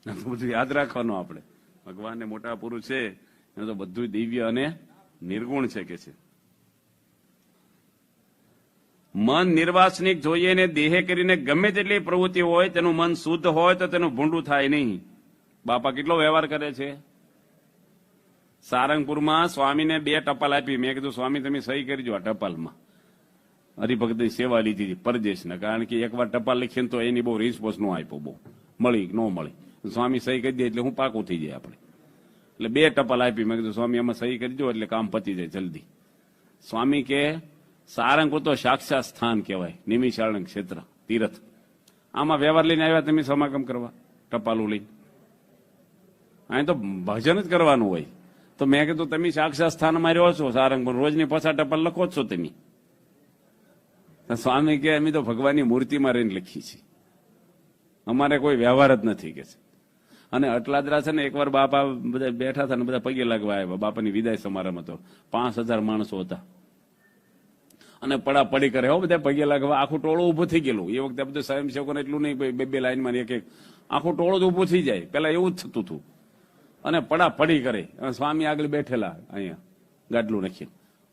બધું યાદ રાખવાનું આપણે. ભગવાનને મોટા પુરુષ છે, એને તો બધું દિવ્ય અને નિર્ગુણ છે કે છે. મન નિર્વાસનિક જોઈએ ને, દેહે કરીને ગમે તેટલી પ્રવૃત્તિ હોય, તેનું મન શુદ્ધ હોય તો તેનું ભૂંડું થાય નહીં. બાપા કેટલો વ્યવહાર કરે છે. સારંગપુરમાં સ્વામીને 2 ટપાલ આપી. મેં કીધું સ્વામી તમે સહી કરજો આ ટપાલમાં. હરિભક્તની સેવા લીધી હતી પરદેશના, કારણ કે એકવાર ટપાલ લખીને તો એની બહુ રિસ્પોન્સ ન આપ્યો, બહુ મળી ન મળી. સ્વામી સહી કરી દે એટલે હું પાકું થઈ જાય આપણે. એટલે 2 ટપાલ આપી. મેં કીધું સ્વામી આમાં સહી કરી દો એટલે કામ પતી જાય જલ્દી. સ્વામી કે સારંગપુર તો સાક્ષાત સ્થાન કહેવાય, નિમિષારણ ક્ષેત્ર તીર્થ. આમાં વ્યવહાર લઈને આવ્યા તમે સમાગમ કરવા ટપાલું લઈને? અહીં તો ભજન જ કરવાનું હોય. તો મેં કીધું તમે સાક્ષાત સ્થાનમાં રહ્યો છો સારંગપુર, રોજની 50 ટપાલ લખો છો તમે. સ્વામી કે અમે તો ભગવાનની મૂર્તિમાં રહીને લખી છે, અમારે કોઈ વ્યવહાર જ નથી કે છે. અને અટલાદરા છે ને એકવાર બાપા બધા બેઠા હતા ને બધા પગે લાગવા આવ્યા. બાપાની વિદાય સમારંભ હતો, 5000 માણસો હતા અને પડાપડી કરે હો બધા પગે લાગવા. આખું ટોળું ઉભું થઈ ગયેલું. એ વખતે બધું સ્વયંસેવકોને એટલું નહીં, 2 લાઈનમાં એક આખું ટોળું જ ઉભું થઈ જાય. પેલા એવું જ થતું હતું અને પડાપડી કરે. સ્વામી આગળ બેઠેલા અહીંયા ગાડલું નાખી,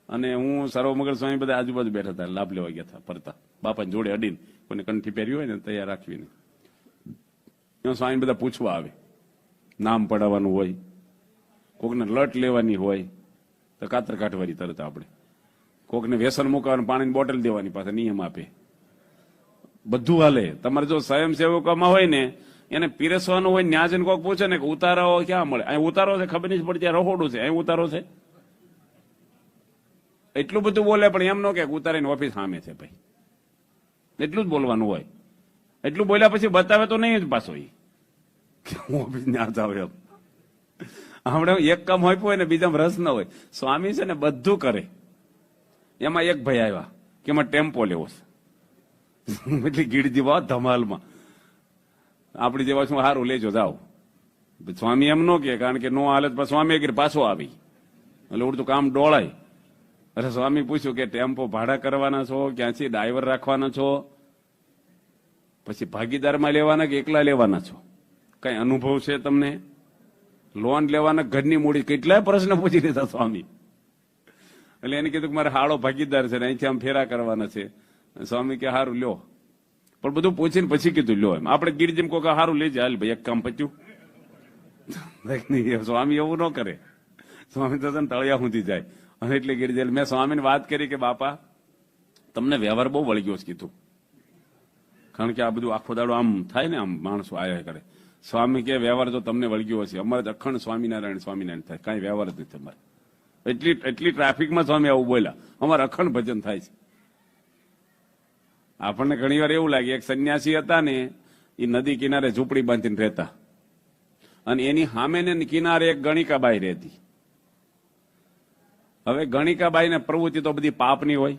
અને હું સર્વમંગળ સ્વામી બધા આજુબાજુ બેઠા હતા, લાભ લેવા ગયા હતા ફરતા, બાપાની જોડે અડીને. કોઈને કંઠી પહેર્યું હોય ને તૈયાર રાખવીને સ્વામી બધા પૂછવા આવે, નામ પડાવવાનું હોય, કોકને લટ લેવાની હોય તો કાતર કાઢવાની તરત આપણે, કોકને વ્યસન મૂકવાનું, પાણીની બોટલ દેવાની પાસે નિયમ આપે, બધું હાલે. તમારે જો સ્વયંસેવકોમાં હોય ને એને પીરસવાનું હોય, ન્યા જઈને કોક પૂછે ને કે ઉતારો ક્યાં મળે, અહીં ઉતારો છે ખબર નહીં પડતી, રહોડું છે અહીં ઉતારો છે, એટલું બધું બોલે. પણ એમ ન કે ઉતારીને ઓફિસ સામે છે ભાઈ, એટલું જ બોલવાનું હોય. એટલું બોલ્યા પછી બતાવે તો નહીં જ પાછો એ ઓફિસ ના જાવ એમ. હમણાં એક કામ હોય ને બીજામાં રસ ન હોય. સ્વામી છે ને બધું કરે. એમાં એક ભાઈ આવ્યા કે એમાં ટેમ્પો લેવો છે, એટલી ગીડજી વાત ધમાલમાં. આપડી જેવા શું સારું લેજો જાઓ. સ્વામી એમ ન કે, કારણ કે નો હાલત સ્વામી એક પાછો આવી એટલે ઉડતું કામ ડોળાય. અરે સ્વામી પૂછ્યું કે ટેમ્પો ભાડા કરવાના છો, ક્યાંથી ડ્રાઈવર રાખવાના છો, પછી ભાગીદારમાં લેવાના કે એકલા લેવાના છો, કઈ અનુભવ છે તમને, લોન લેવાના, ઘરની મૂડી, કેટલાય પ્રશ્ન પૂછી લીધા સ્વામી. એટલે એને કીધું કે મારે હાળો ભાગીદાર છે ને અહીંથી આમ ફેરા કરવાના છે. સ્વામી કે સારું લ્યો, પણ બધું પૂછીને પછી કીધું લ્યો. એમ આપણે ગીરજીમ કોઈ સારું લેજે, હાલ ભાઈ એક કામ પત્યું. સ્વામી એવું ન કરે. સ્વામી તો તળિયા સુધી જાય. અને એટલે ગીરજી મેં સ્વામીને વાત કરી કે બાપા તમને વ્યવહાર બહુ વળગ્યો છે કીધું, કારણ કે આ બધું આખો દાડો આમ થાય ને, આમ માણસો આયા કરે. સ્વામી કે વ્યવહાર તો તમને વળગ્યો હશે, અમારે અખંડ સ્વામિનારાયણ સ્વામિનારાયણ થાય, કઈ વ્યવહાર જ નથી અમારે. એટલી ટ્રાફિકમાં સ્વામી આવું બોલ્યા, અમારે અખંડ ભજન થાય છે. આપણને ઘણી વાર એવું લાગે, એક સંન્યાસી હતા ને એ નદી કિનારે ઝૂંપડી બાંધીને રહેતા, અને એની સામે ને કિનારે એક ગણિકાબાઈ રહેતી. હવે ગણિકાબાઈ ને પ્રવૃત્તિ તો બધી પાપની હોય,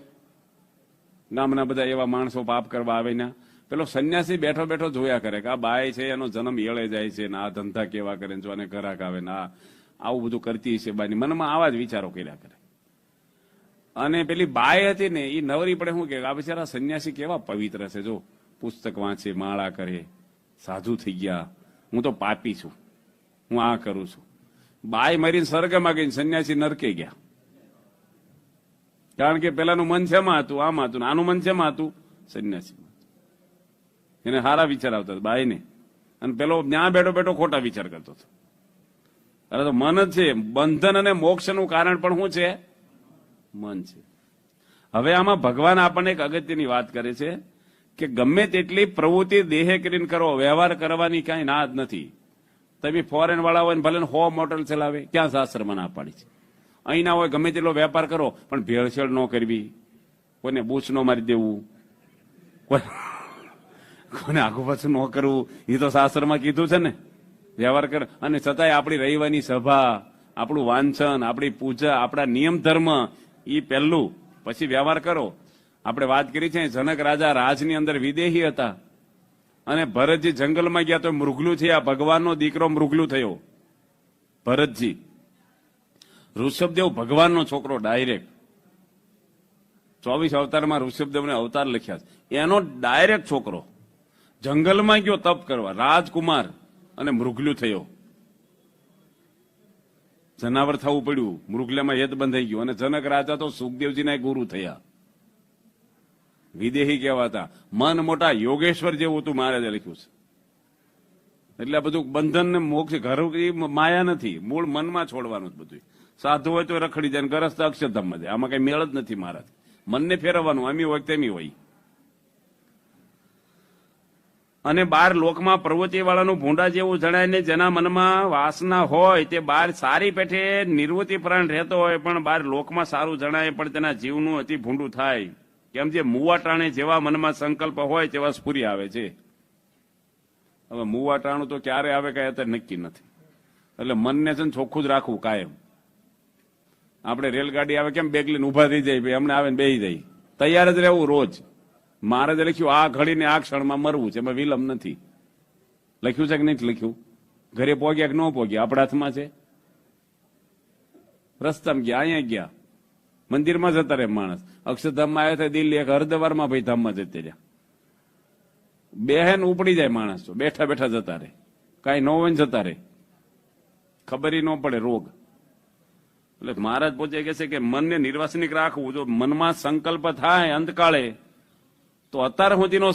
ગામના બધા એવા માણસો પાપ કરવા આવે ને પેલો સંન્યાસી બેઠો બેઠો જોયા કરે કે આ બાઈ છે એનો જન્મ એળે જાય છે ને આ ધંધા કેવા કરે, જો આને ઘરાક આવે ને આવું બધું કરતી છે બાની, મનમાં આવા જ વિચારો કર્યા કરે. અને પેલી બાઈ હતી ને એ નવરી પડે શું કે આ બિચારા સંન્યાસી કેવા પવિત્ર છે, જો પુસ્તક વાંચે, માળા કરે, સાધુ થઈ ગયા, હું તો પાપી છું, હું આ કરું છું. બાઈ મરીને સ્વર્ગમાં ગઈ, સંન્યાસી નરકે ગયા. કારણ કે પેલાનું મન શેમાં હતું, આમાં હતું, આનું મન શેમાં હતું, સંન્યાસીમાં. એને સારા વિચાર આવતા હતા બાઈને, અને પેલો ત્યાં બેઠો બેઠો ખોટા વિચાર કરતો હતો. અરે તો મન જ છે, બંધન અને મોક્ષનું કારણ પણ શું છે, મન છે. હવે આમાં ભગવાન આપણને એક અગત્યની વાત કરે છે કે ગમે તેટલી પ્રવૃત્તિ દેહે કરીને કરો, વ્યવહાર કરવાની કઈ ના જ નથી. તમે ફોરેન વાળા હોય ને ભલે 100 મોટર ચલાવે, ક્યાં શાસ્ત્રમાં ના પાડી છે? અહીં ના હોય ગમે તેટલો વેપાર કરો, પણ ભેળસેળ ન કરવી, કોઈને બૂચ ન મારી દેવું, કોઈને આગુ પાછું ન કરવું, એ તો શાસ્ત્રમાં કીધું છે ને. વ્યવહાર કર, અને છતાંય આપણી રવિવારની સભા, આપણું વાંચન, આપણી પૂજા, આપણા નિયમ ધર્મ એ પહેલું, પછી વ્યવહાર કરો. આપણે વાત કરી છે જનક રાજા રાજની અંદર વિદેહી હતા, અને ભરતજી જંગલમાં ગયા તો મૃગલું થયા, ભગવાનનો દીકરો મૃગલું થયો ભરતજી. ઋષભદેવ ભગવાનનો છોકરો ડાયરેક્ટ, 24 અવતારમાં ઋષભદેવને અવતાર લખ્યા છે, એનો ડાયરેક્ટ છોકરો જંગલમાં ગયો તપ કરવા, રાજકુમાર, અને મૃગલું થયો. જનાવર થવું પડ્યું, મૃગલામાં હેત બંધાઈ ગયું, અને જનક રાજા તો સુખદેવજીના ગુરુ થયા, વિદેહી કહેવાતા. મન મોટા યોગેશ્વર જેવું હતું મહારાજે લખ્યું છે. એટલે આ બધું બંધન ને મોક્ષ ઘર માયા નથી, મૂળ મનમાં છોડવાનું જ બધું. સાધુ હોય તો રખડી જાય, ગરસ્ત અક્ષરધામમાં જાય, આમાં કઈ મેળ જ નથી મહારાજ. મનને ફેરવવાનું, આમી હોય તેમી હોય. અને બાર લોકમાં પ્રવૃત્તિ વાળાનું ભૂંડા જેવું જણાય ને, જેના મનમાં વાસના હોય તે બાર સારી પેઠે નિવૃત્તિ પ્રાણ રહેતો હોય, પણ બાર લોકમાં સારું જણાય, પણ તેના જીવનું અતિ ભૂંડું થાય. કેમ જે મુવાટાણે જેવા મનમાં સંકલ્પ હોય તેવા સ્ફુરી આવે છે. હવે મુવાટાણું તો ક્યારે આવે કઈ અત્યારે નક્કી નથી. એટલે મનને છે ને ચોખ્ખું જ રાખવું કાયમ. આપણે રેલગાડી આવે કેમ બેગ લઈને ઉભા થઈ જાય, ભાઈ હમણાં આવે ને બેસી જાય, તૈયાર જ રહેવું રોજ. મારે જ લખ્યું આ ઘડીને આ ક્ષણમાં મરવું છે, એમાં વિલંબ નથી. લખ્યું છે કે નહીં લખ્યું? ઘરે પહોંચ્યા કે ન પહોંચ્યા આપણા હાથમાં છે. રસ્તામાં ગયા, અહીંયા ગયા, મંદિરમાં જતા રહે માણસ. અક્ષરધામમાં આવ્યા હતા દિલ્હી, એક હરદ્વારમાં ભાઈ ધામમાં જતા રહ્યા. બેહેન ઉપડી જાય માણસ, તો બેઠા બેઠા જતા રહે, કઈ ન હોય જતા રહે, ખબર ન પડે રોગ. એટલે મહારાજ પોતે કહે છે કે મનને નિર્વાસનિક રાખવું. જો મનમાં સંકલ્પ થાય અંતકાળે, તો અત્યાર સુધીનો